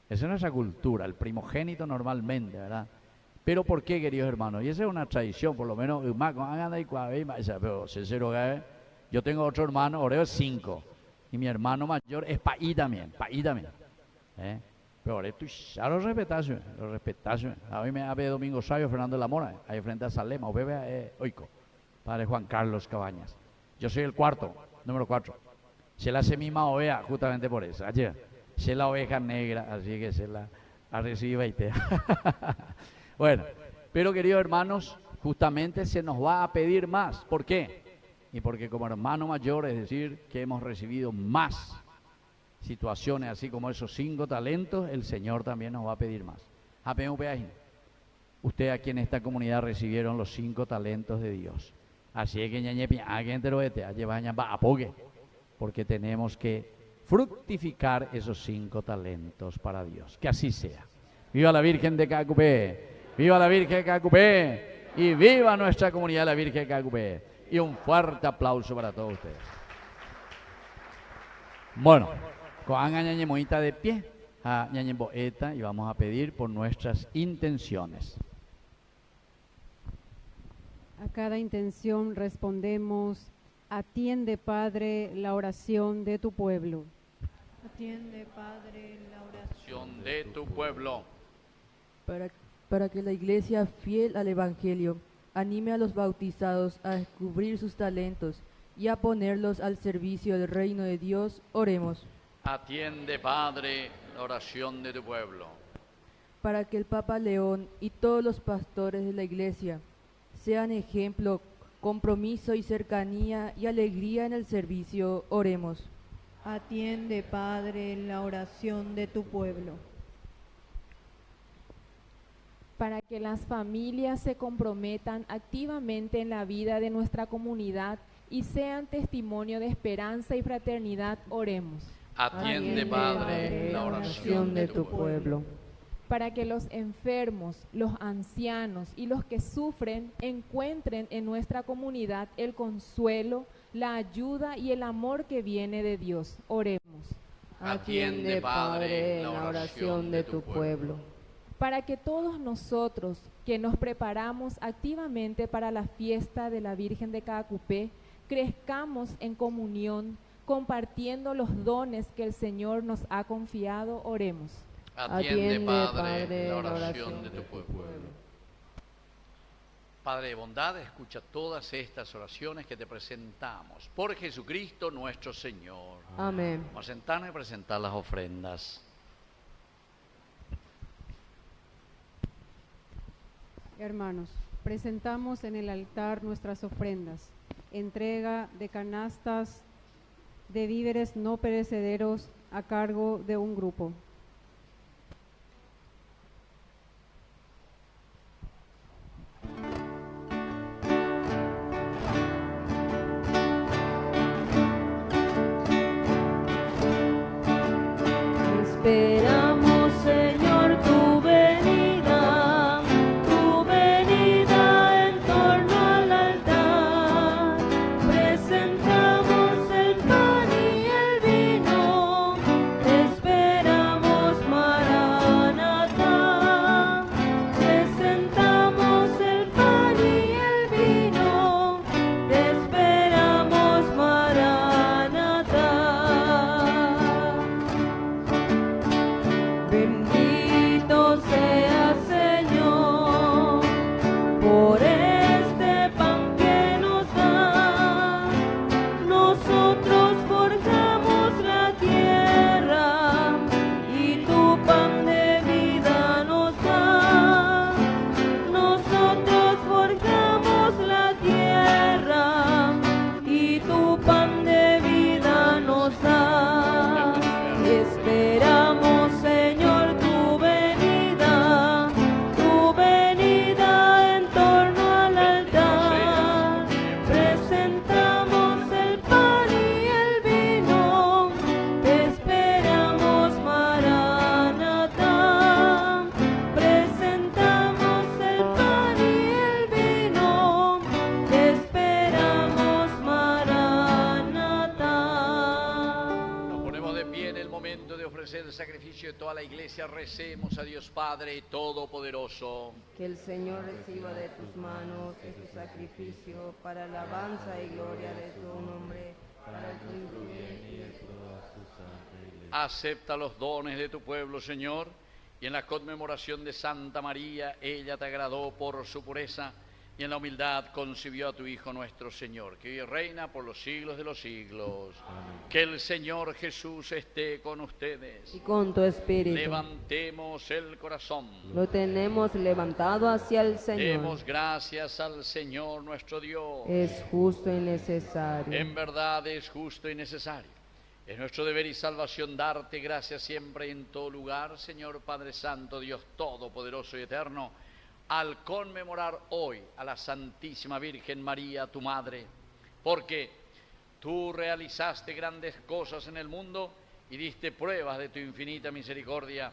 Esa es nuestra cultura, el primogénito normalmente, ¿verdad? Pero ¿por qué, queridos hermanos? Y esa es una tradición, por lo menos, pero yo tengo otro hermano, Oreo es 5, y mi hermano mayor es paí también. Pero ahora tú ya lo respetás. A mí me ha pedido Domingo Sabio, Fernando de la Mora, ahí frente a Salema, o bebe Oico, padre Juan Carlos Cabañas. Yo soy el cuarto, número 4. Se la hace misma oveja, justamente por eso. Ayer, se la oveja negra, así que se la recibe y te. Bueno, pero queridos hermanos, justamente se nos va a pedir más. ¿Por qué? Y porque como hermano mayor, es decir, que hemos recibido más situaciones, así como esos 5 talentos, el Señor también nos va a pedir más. Usted aquí en esta comunidad recibieron los 5 talentos de Dios. Así es que ñañepi, alguien te lo vete, va apogue, porque tenemos que fructificar esos 5 talentos para Dios. Que así sea. ¡Viva la Virgen de Cacupé! ¡Viva la Virgen de Cacupé! Y viva nuestra comunidad de la Virgen de Cacupé. Y un fuerte aplauso para todos ustedes. Bueno, con ñañemoita de pie, a ñañemboeta, y vamos a pedir por nuestras intenciones. A cada intención respondemos Atiende, Padre, la oración de tu pueblo. Atiende, Padre, la oración De tu pueblo. Para que la Iglesia, fiel al Evangelio, anime a los bautizados a descubrir sus talentos y a ponerlos al servicio del reino de Dios, oremos. Atiende, Padre, la oración de tu pueblo. Para que el Papa León y todos los pastores de la Iglesia sean ejemplo, compromiso y cercanía y alegría en el servicio, oremos. Atiende, Padre, la oración de tu pueblo. Para que las familias se comprometan activamente en la vida de nuestra comunidad y sean testimonio de esperanza y fraternidad, oremos. Atiende, Padre, la oración de tu pueblo. Para que los enfermos, los ancianos y los que sufren encuentren en nuestra comunidad el consuelo, la ayuda y el amor que viene de Dios, oremos. Atiende, Padre, la oración de tu pueblo. Para que todos nosotros que nos preparamos activamente para la fiesta de la Virgen de Caacupé, crezcamos en comunión, compartiendo los dones que el Señor nos ha confiado, oremos. Atiende, Padre, la oración de tu pueblo. Padre de bondad, escucha todas estas oraciones que te presentamos. Por Jesucristo nuestro Señor. Amén. Vamos a sentarnos y presentar las ofrendas. Hermanos, presentamos en el altar nuestras ofrendas, entrega de canastas de víveres no perecederos a cargo de un grupo. Esperamos, Señor, tu venida en torno al altar. Presentamos el pan y el vino, esperamos, Maranatá. Presentamos el pan y el vino, esperamos, Maranatá. Bendito sea, Señor, por este pan que nos da. Nosotros forjamos la tierra y tu pan de vida nos da. Nosotros forjamos la tierra y tu pan de vida nos da. Esperamos, Señor, tu venida en torno al altar. Presentamos el pan y el vino, te esperamos, Maranatá. Presentamos el pan y el vino, te esperamos, Maranatá. Nos ponemos de pie en el momento de ofrecer el sacrificio de toda la iglesia. Recemos a Dios Padre Todopoderoso. Que el Señor reciba de tus manos este sacrificio para alabanza y gloria de tu nombre, para tu bien y de toda su santa iglesia. Acepta los dones de tu pueblo, Señor, y en la conmemoración de Santa María, ella te agradó por su pureza, y en la humildad concibió a tu Hijo nuestro Señor, que vive y reina por los siglos de los siglos. Amén. Que el Señor Jesús esté con ustedes. Y con tu espíritu. Levantemos el corazón. Lo tenemos levantado hacia el Señor. Demos gracias al Señor nuestro Dios. Es justo y necesario. En verdad es justo y necesario. Es nuestro deber y salvación darte gracias siempre y en todo lugar, Señor Padre Santo, Dios Todopoderoso y Eterno, al conmemorar hoy a la Santísima Virgen María, tu Madre, porque tú realizaste grandes cosas en el mundo y diste pruebas de tu infinita misericordia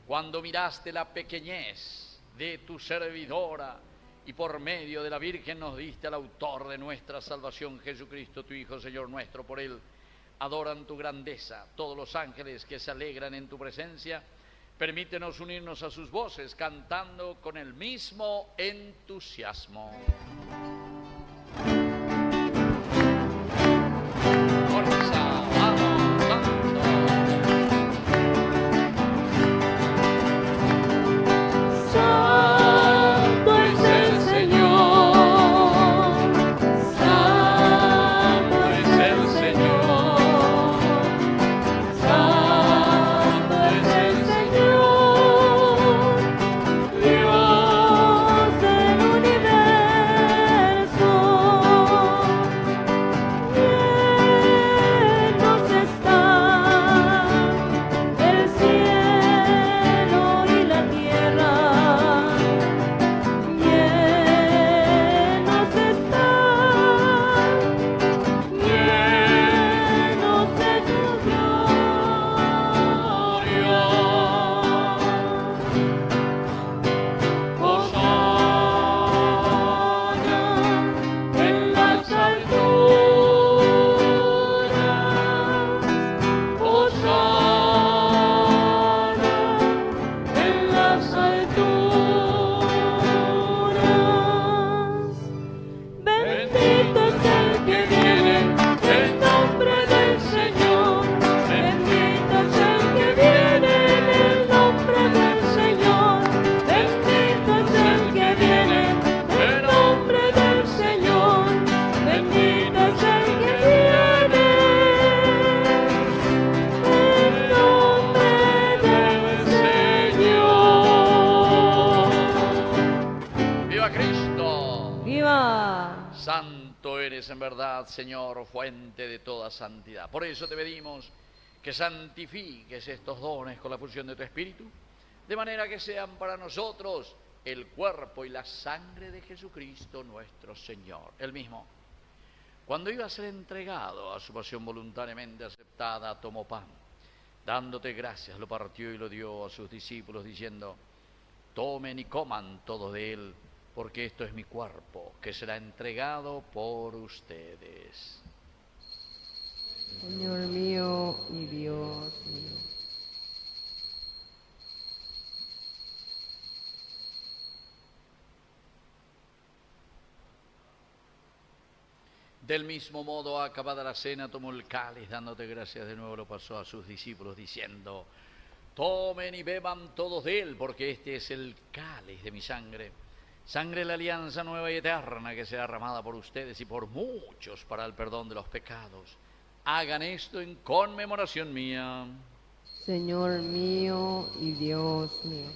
cuando miraste la pequeñez de tu servidora y por medio de la Virgen nos diste al autor de nuestra salvación, Jesucristo, tu Hijo, Señor nuestro. Por él adoran tu grandeza todos los ángeles que se alegran en tu presencia. Permítenos unirnos a sus voces cantando con el mismo entusiasmo. Santo eres en verdad, Señor, fuente de toda santidad. Por eso te pedimos que santifiques estos dones con la fusión de tu Espíritu, de manera que sean para nosotros el cuerpo y la sangre de Jesucristo nuestro Señor. Él mismo, cuando iba a ser entregado a su pasión voluntariamente aceptada, tomó pan, dándote gracias, lo partió y lo dio a sus discípulos, diciendo: tomen y coman todos de él, porque esto es mi cuerpo, que será entregado por ustedes. Señor mío y Dios mío. Del mismo modo, acabada la cena, tomó el cáliz, dándote gracias de nuevo, lo pasó a sus discípulos, diciendo: tomen y beban todos de él, porque este es el cáliz de mi sangre, sangre de la alianza nueva y eterna, que será derramada por ustedes y por muchos para el perdón de los pecados. Hagan esto en conmemoración mía. Señor mío y Dios mío.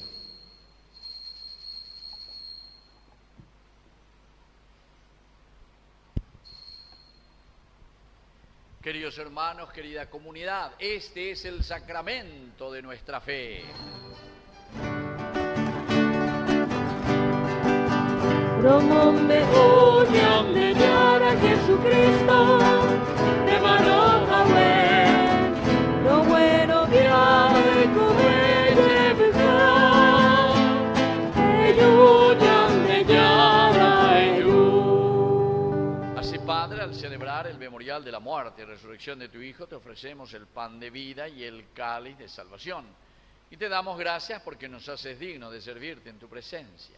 Queridos hermanos, querida comunidad, este es el sacramento de nuestra fe. Promombe uniam de a Jesucristo, de Marojawe, lo bueno que hay con ella besar, ayudan de Así, Padre, al celebrar el memorial de la muerte y resurrección de tu Hijo, te ofrecemos el pan de vida y el cáliz de salvación. Y te damos gracias porque nos haces dignos de servirte en tu presencia.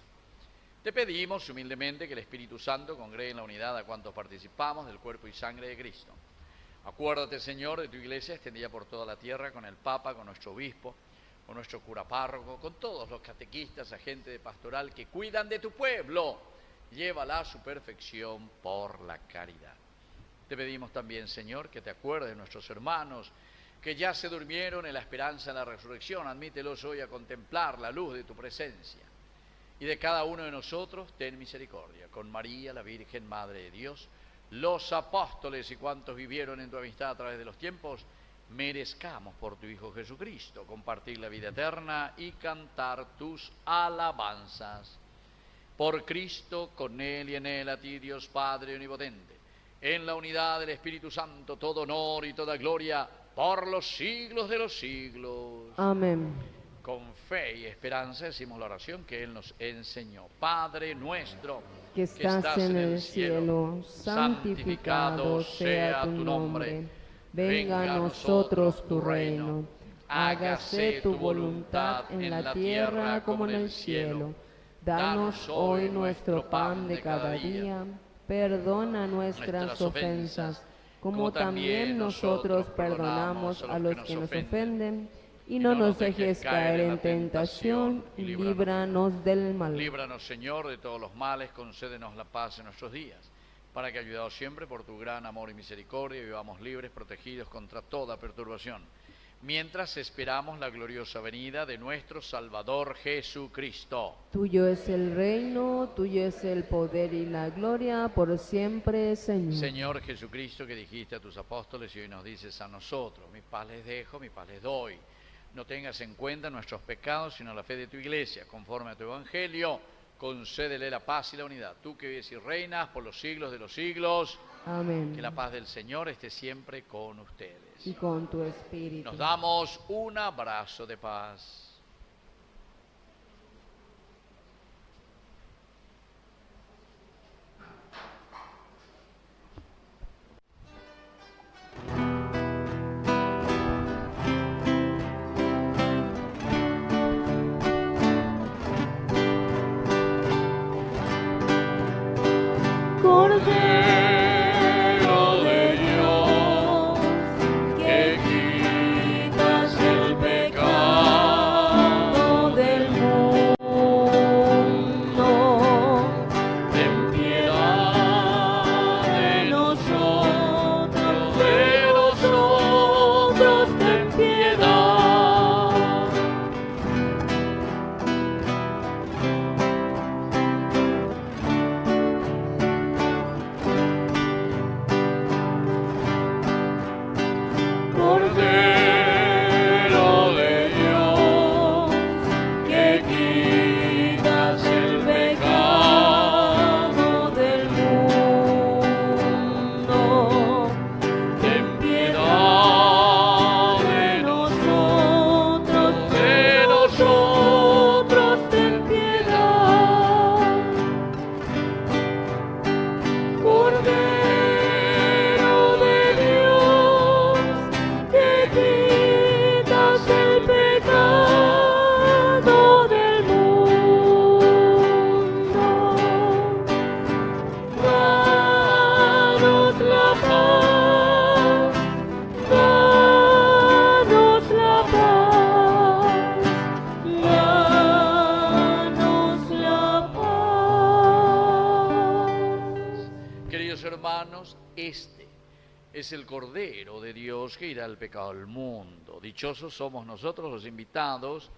Te pedimos humildemente que el Espíritu Santo congregue en la unidad a cuantos participamos del cuerpo y sangre de Cristo. Acuérdate, Señor, de tu iglesia extendida por toda la tierra, con el Papa, con nuestro obispo, con nuestro cura párroco, con todos los catequistas, agentes de pastoral que cuidan de tu pueblo. Llévala a su perfección por la caridad. Te pedimos también, Señor, que te acuerdes de nuestros hermanos que ya se durmieron en la esperanza de la resurrección. Admítelos hoy a contemplar la luz de tu presencia. Y de cada uno de nosotros, ten misericordia. Con María, la Virgen Madre de Dios, los apóstoles y cuantos vivieron en tu amistad a través de los tiempos, merezcamos por tu Hijo Jesucristo compartir la vida eterna y cantar tus alabanzas. Por Cristo, con Él y en Él, a ti, Dios Padre omnipotente, en la unidad del Espíritu Santo, todo honor y toda gloria, por los siglos de los siglos. Amén. Con fe y esperanza decimos la oración que Él nos enseñó. Padre nuestro, que estás en el cielo, santificado sea tu nombre. Venga a nosotros tu reino. Hágase tu voluntad en la tierra como en el cielo. Danos hoy nuestro pan de cada día. Perdona nuestras ofensas, como también nosotros perdonamos a los que nos ofenden. Y no nos dejes caer en tentación, y líbranos del mal. Líbranos, Señor, de todos los males, concédenos la paz en nuestros días, para que, ayudados siempre por tu gran amor y misericordia, vivamos libres, protegidos contra toda perturbación, mientras esperamos la gloriosa venida de nuestro Salvador Jesucristo. Tuyo es el reino, tuyo es el poder y la gloria, por siempre, Señor. Señor Jesucristo, que dijiste a tus apóstoles y hoy nos dices a nosotros: mi paz les dejo, mi paz les doy. No tengas en cuenta nuestros pecados, sino la fe de tu iglesia. Conforme a tu evangelio, concédele la paz y la unidad. Tú que vives y reinas por los siglos de los siglos. Amén. Que la paz del Señor esté siempre con ustedes. Y con tu espíritu. Nos damos un abrazo de paz. Cordero de Dios, que quitas el pecado del mundo, ten piedad de nosotros, ten piedad. paz, danos la paz, danos la paz. Queridos hermanos, este es el Cordero de Dios que irá al pecado del mundo. Dichosos somos nosotros los invitados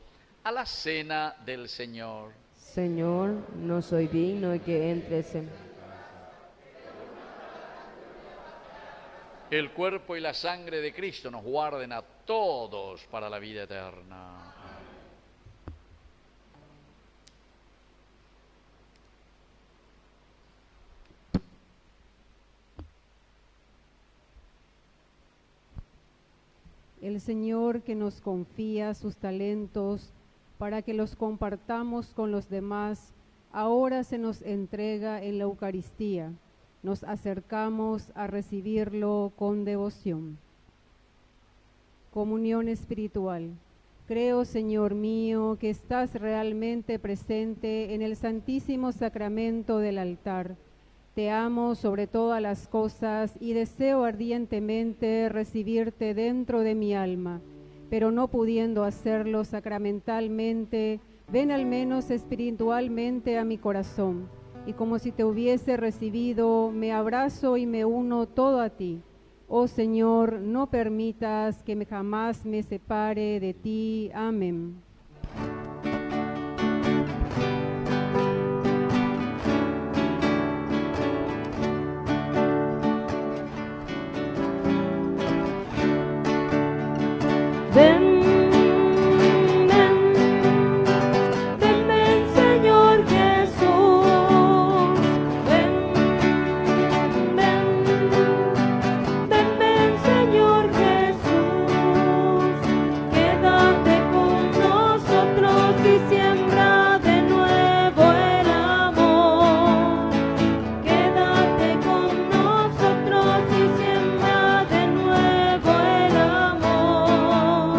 a la cena del Señor. Señor, no soy digno de que entres en... El cuerpo y la sangre de Cristo nos guarden a todos para la vida eterna. El Señor que nos confía sus talentos para que los compartamos con los demás, ahora se nos entrega en la Eucaristía. Nos acercamos a recibirlo con devoción. Comunión espiritual. Creo, Señor mío, que estás realmente presente en el Santísimo Sacramento del altar. Te amo sobre todas las cosas y deseo ardientemente recibirte dentro de mi alma, pero no pudiendo hacerlo sacramentalmente, ven al menos espiritualmente a mi corazón, y como si te hubiese recibido, me abrazo y me uno todo a ti. Oh Señor, no permitas que jamás me separe de ti. Amén. Ven, ven, ven, ven, Señor Jesús. Ven, ven, ven, ven, Señor Jesús. Quédate con nosotros y siembra de nuevo el amor. Quédate con nosotros y siembra de nuevo el amor.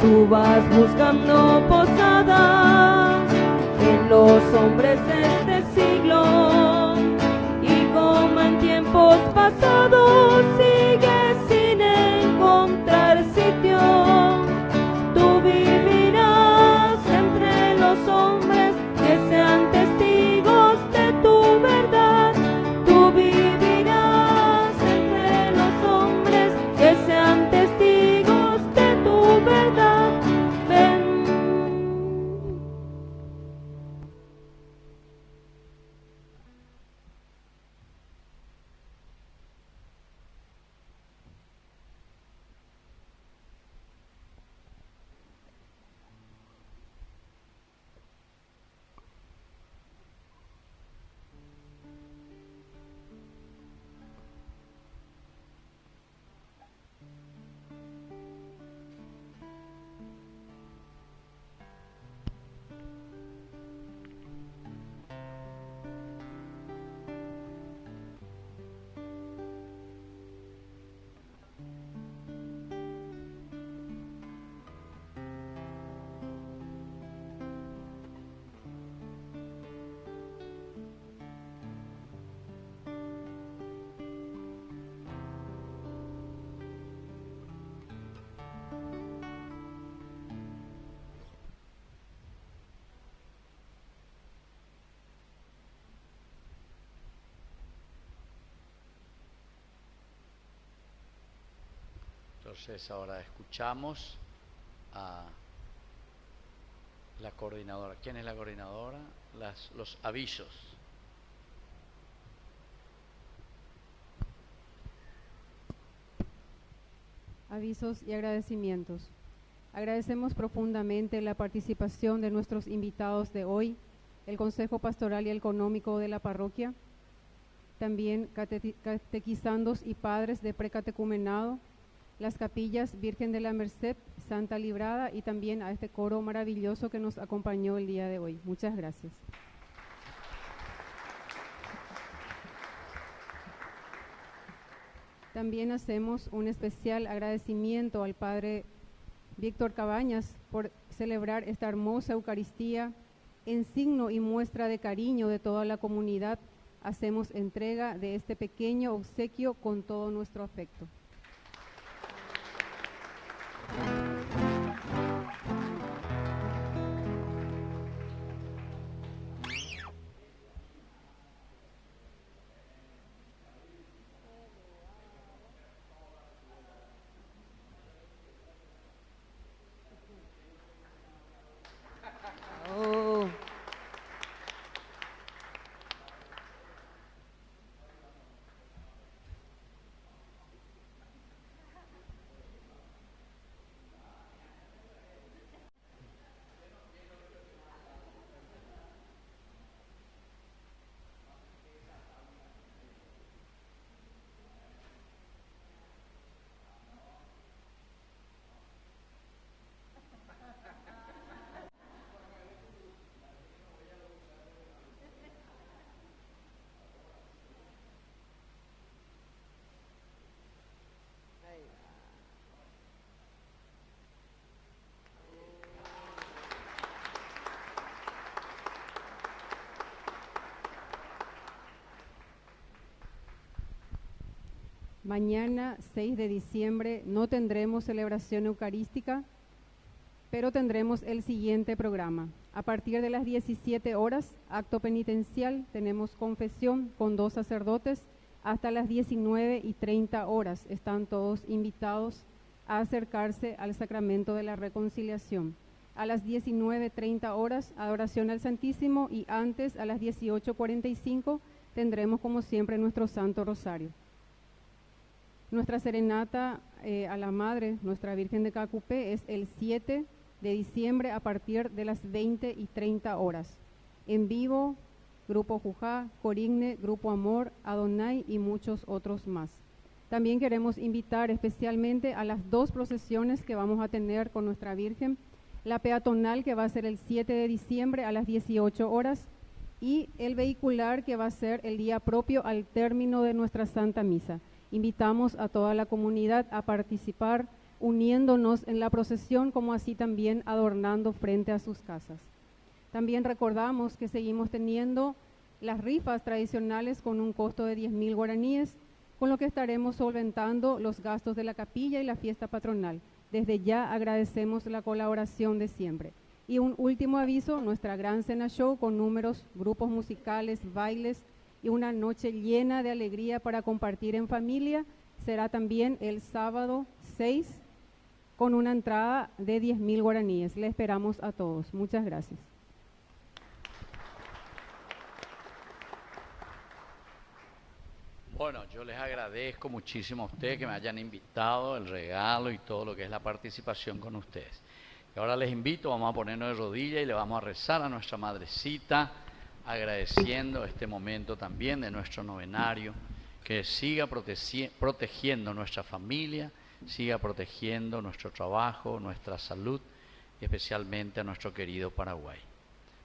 Tú vas buscando posadas en los hombres de este siglo, y como en tiempos pasados sigues sin encontrar sitio. Tú vivirás entre los hombres que sean testigos de tu verdad. Tú vivirás entre los hombres que sean testigos de tu verdad. Ven. Entonces ahora escuchamos a la coordinadora. ¿Quién es la coordinadora? Los avisos. Avisos y agradecimientos. Agradecemos profundamente la participación de nuestros invitados de hoy, el Consejo Pastoral y Económico de la parroquia, también catequizandos y padres de precatecumenado, las capillas Virgen de la Merced, Santa Librada, y también a este coro maravilloso que nos acompañó el día de hoy. Muchas gracias. También hacemos un especial agradecimiento al Padre Víctor Cabañas por celebrar esta hermosa Eucaristía en signo y muestra de cariño de toda la comunidad hacemos entrega de este pequeño obsequio con todo nuestro afecto. Mañana, 6 de diciembre, no tendremos celebración eucarística, pero tendremos el siguiente programa. A partir de las 17 horas, acto penitencial, tenemos confesión con 2 sacerdotes. Hasta las 19:30 horas están todos invitados a acercarse al sacramento de la reconciliación. A las 19:30 horas, adoración al Santísimo, y antes, a las 18:45, tendremos como siempre nuestro Santo Rosario. Nuestra serenata a la Madre, nuestra Virgen de Cacupé, es el 7 de diciembre a partir de las 20:30 horas. En vivo, Grupo Jujá, Corigne, Grupo Amor, Adonai y muchos otros más. También queremos invitar especialmente a las 2 procesiones que vamos a tener con nuestra Virgen. La peatonal, que va a ser el 7 de diciembre a las 18 horas, y el vehicular, que va a ser el día propio al término de nuestra Santa Misa. Invitamos a toda la comunidad a participar, uniéndonos en la procesión, como así también adornando frente a sus casas. También recordamos que seguimos teniendo las rifas tradicionales con un costo de 10.000 guaraníes, con lo que estaremos solventando los gastos de la capilla y la fiesta patronal. Desde ya agradecemos la colaboración de siempre. Y un último aviso: nuestra gran cena show con números, grupos musicales, bailes y una noche llena de alegría para compartir en familia será también el sábado 6 con una entrada de 10.000 guaraníes. Le esperamos a todos. Muchas gracias. Bueno, yo les agradezco muchísimo a ustedes que me hayan invitado, el regalo y todo lo que es la participación con ustedes. Y ahora les invito, vamos a ponernos de rodillas y le vamos a rezar a nuestra Madrecita, agradeciendo este momento también de nuestro novenario, que siga protegiendo nuestra familia, siga protegiendo nuestro trabajo, nuestra salud y especialmente a nuestro querido Paraguay.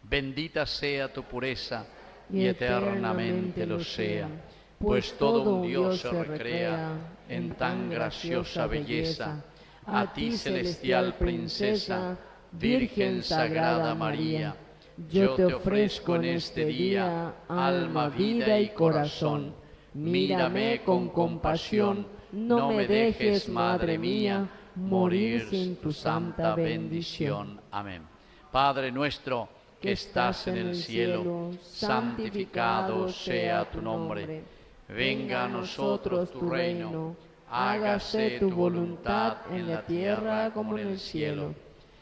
Bendita sea tu pureza y eternamente lo sea, pues todo un Dios se recrea en tan graciosa belleza. A ti, celestial princesa, Virgen Sagrada María, yo te ofrezco en este día alma, vida y corazón. Mírame con compasión, no me dejes, Madre mía, morir sin tu santa bendición. Amén. Padre nuestro que estás en el cielo, santificado sea tu nombre. Venga a nosotros tu reino, hágase tu voluntad en la tierra como en el cielo.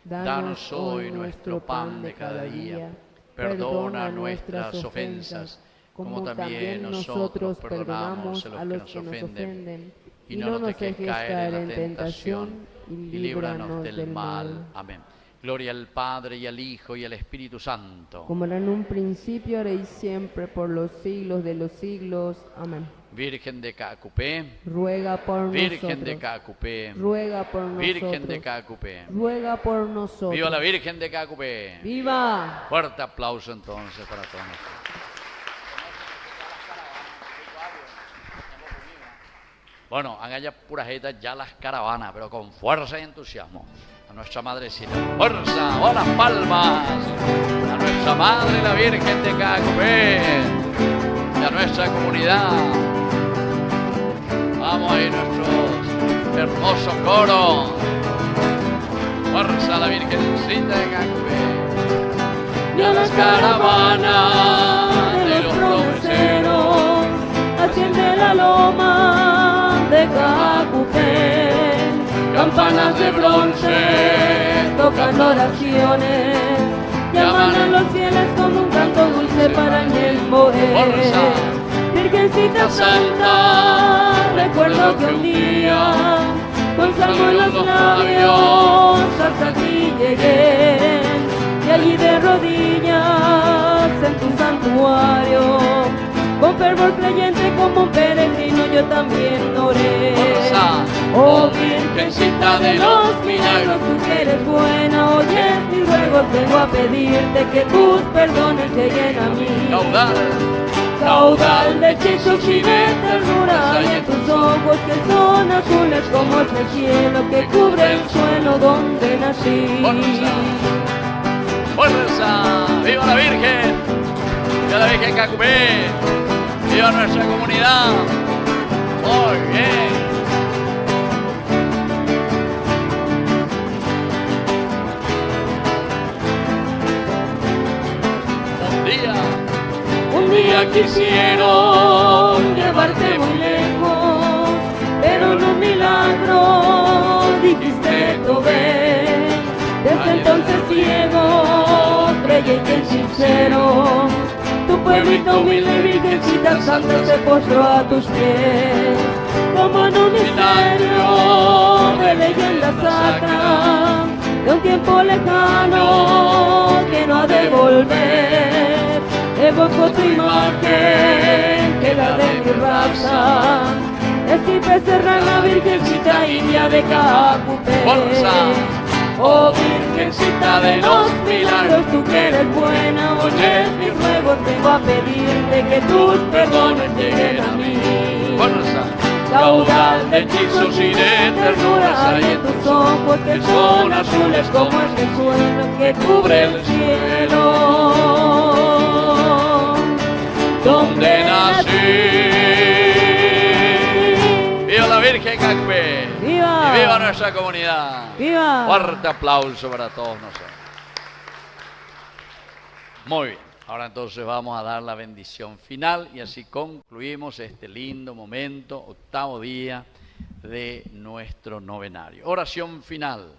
Danos hoy nuestro pan de cada día, perdona nuestras ofensas, como también nosotros perdonamos a los que nos ofenden, y no nos dejes caer en tentación, y líbranos del mal. Amén. Gloria al Padre, y al Hijo, y al Espíritu Santo. Como era en un principio, ahora y siempre, por los siglos de los siglos. Amén. Virgen de Cacupé, ruega por Virgen nosotros. de Cacupé, Ruega por nosotros. Virgen de Cacupé. Ruega por nosotros. ¡Viva la Virgen de Cacupé! ¡Viva! Fuerte aplauso entonces para todos nosotros. Bueno, hagan ya pura jeta ya las caravanas, pero con fuerza y entusiasmo. A nuestra Madrecita. ¡Fuerza! ¡Oh, las palmas! A nuestra Madre, la Virgen de Cacupé. Y a nuestra comunidad. Vamos a ir nuestro hermoso coro. Fuerza a la Virgencita de Cacupé. Y a las caravanas de los promeseros asciende la loma de Cacupé. Campanas de bronce tocando oraciones, llaman a los fieles con un canto dulce para el mover. Virgencita Santa, recuerdo que un día con salmo en los labios hasta aquí llegué, y allí de rodillas en tu santuario, con fervor creyente como un peregrino yo también oré. Oh Virgencita de los milagros, tú que eres buena, oyes mis ruegos, vengo a pedirte que tus perdones lleguen a mí. Caudal de hechizos y de ternura hay en tus ojos que son azules como este cielo que cubre el suelo donde nací. ¡Fuerza! ¡Viva la Virgen! ¡Viva la Virgen Cacupé! ¡Viva nuestra comunidad! ¡Muy bien! Un día quisieron llevarte muy lejos, pero en un milagro dijiste Tobé. Desde entonces ciego, creyente y sincero, tu pueblito humilde, Virgencita Santa, se postró a tus pies. Como en un misterio de leyenda sacra, de un tiempo lejano que no ha de volver, evoco tu imagen, que la de mi raza, estirpe serrana, Virgencita india de Cacupé. Oh Virgencita de los milagros, tú que eres buena, oyes mis ruegos, vengo a pedirte que tus perdones lleguen a mí. Caudal de hechizos y de ternuras hay en tus ojos que son azules como este suelo que cubre el cielo donde nací. ¡Viva la Virgen Cacupé! ¡Viva! ¡Y viva nuestra comunidad! ¡Viva! Fuerte aplauso para todos nosotros. Muy bien. Ahora entonces vamos a dar la bendición final y así concluimos este lindo momento, octavo día de nuestro novenario. Oración final.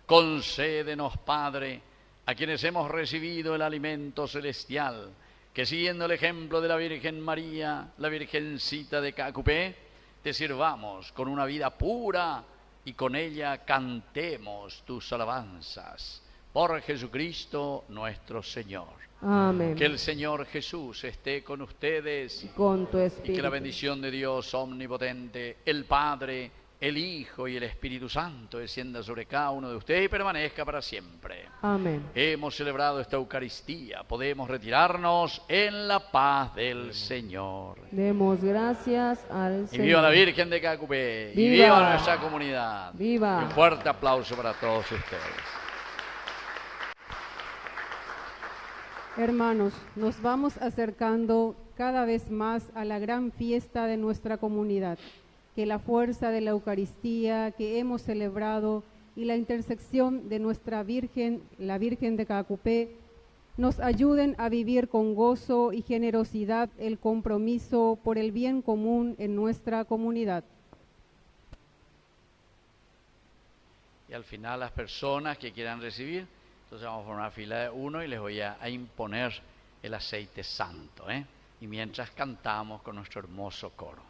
Concédenos, Padre, a quienes hemos recibido el alimento celestial, que siguiendo el ejemplo de la Virgen María, la Virgencita de Cacupé, te sirvamos con una vida pura y con ella cantemos tus alabanzas. Por Jesucristo nuestro Señor. Amén. Que el Señor Jesús esté con ustedes Con tu y espíritu. que la bendición de Dios omnipotente, el Padre, el Hijo y el Espíritu Santo descienda sobre cada uno de ustedes y permanezca para siempre. Amén. Hemos celebrado esta Eucaristía, podemos retirarnos en la paz del Señor. Demos gracias al Y Señor. viva la Virgen de Cacupé, y ¡Viva! viva nuestra comunidad. ¡Viva! Y un fuerte aplauso para todos ustedes. Hermanos, nos vamos acercando cada vez más a la gran fiesta de nuestra comunidad. Que la fuerza de la Eucaristía que hemos celebrado y la intersección de nuestra Virgen, la Virgen de Cacupé, nos ayuden a vivir con gozo y generosidad el compromiso por el bien común en nuestra comunidad. Y al final las personas que quieran recibir, entonces vamos a formar una fila de uno y les voy a imponer el aceite santo, y mientras cantamos con nuestro hermoso coro.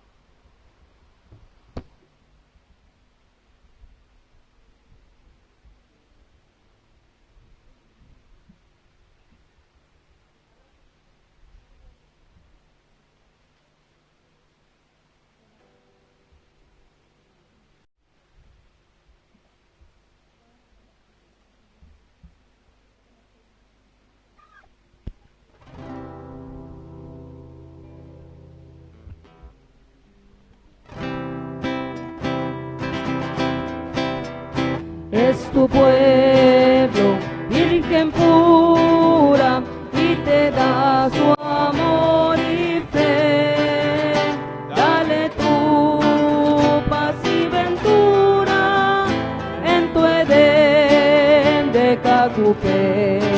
Es tu pueblo, Virgen pura, y te da su amor y fe. Cacupé.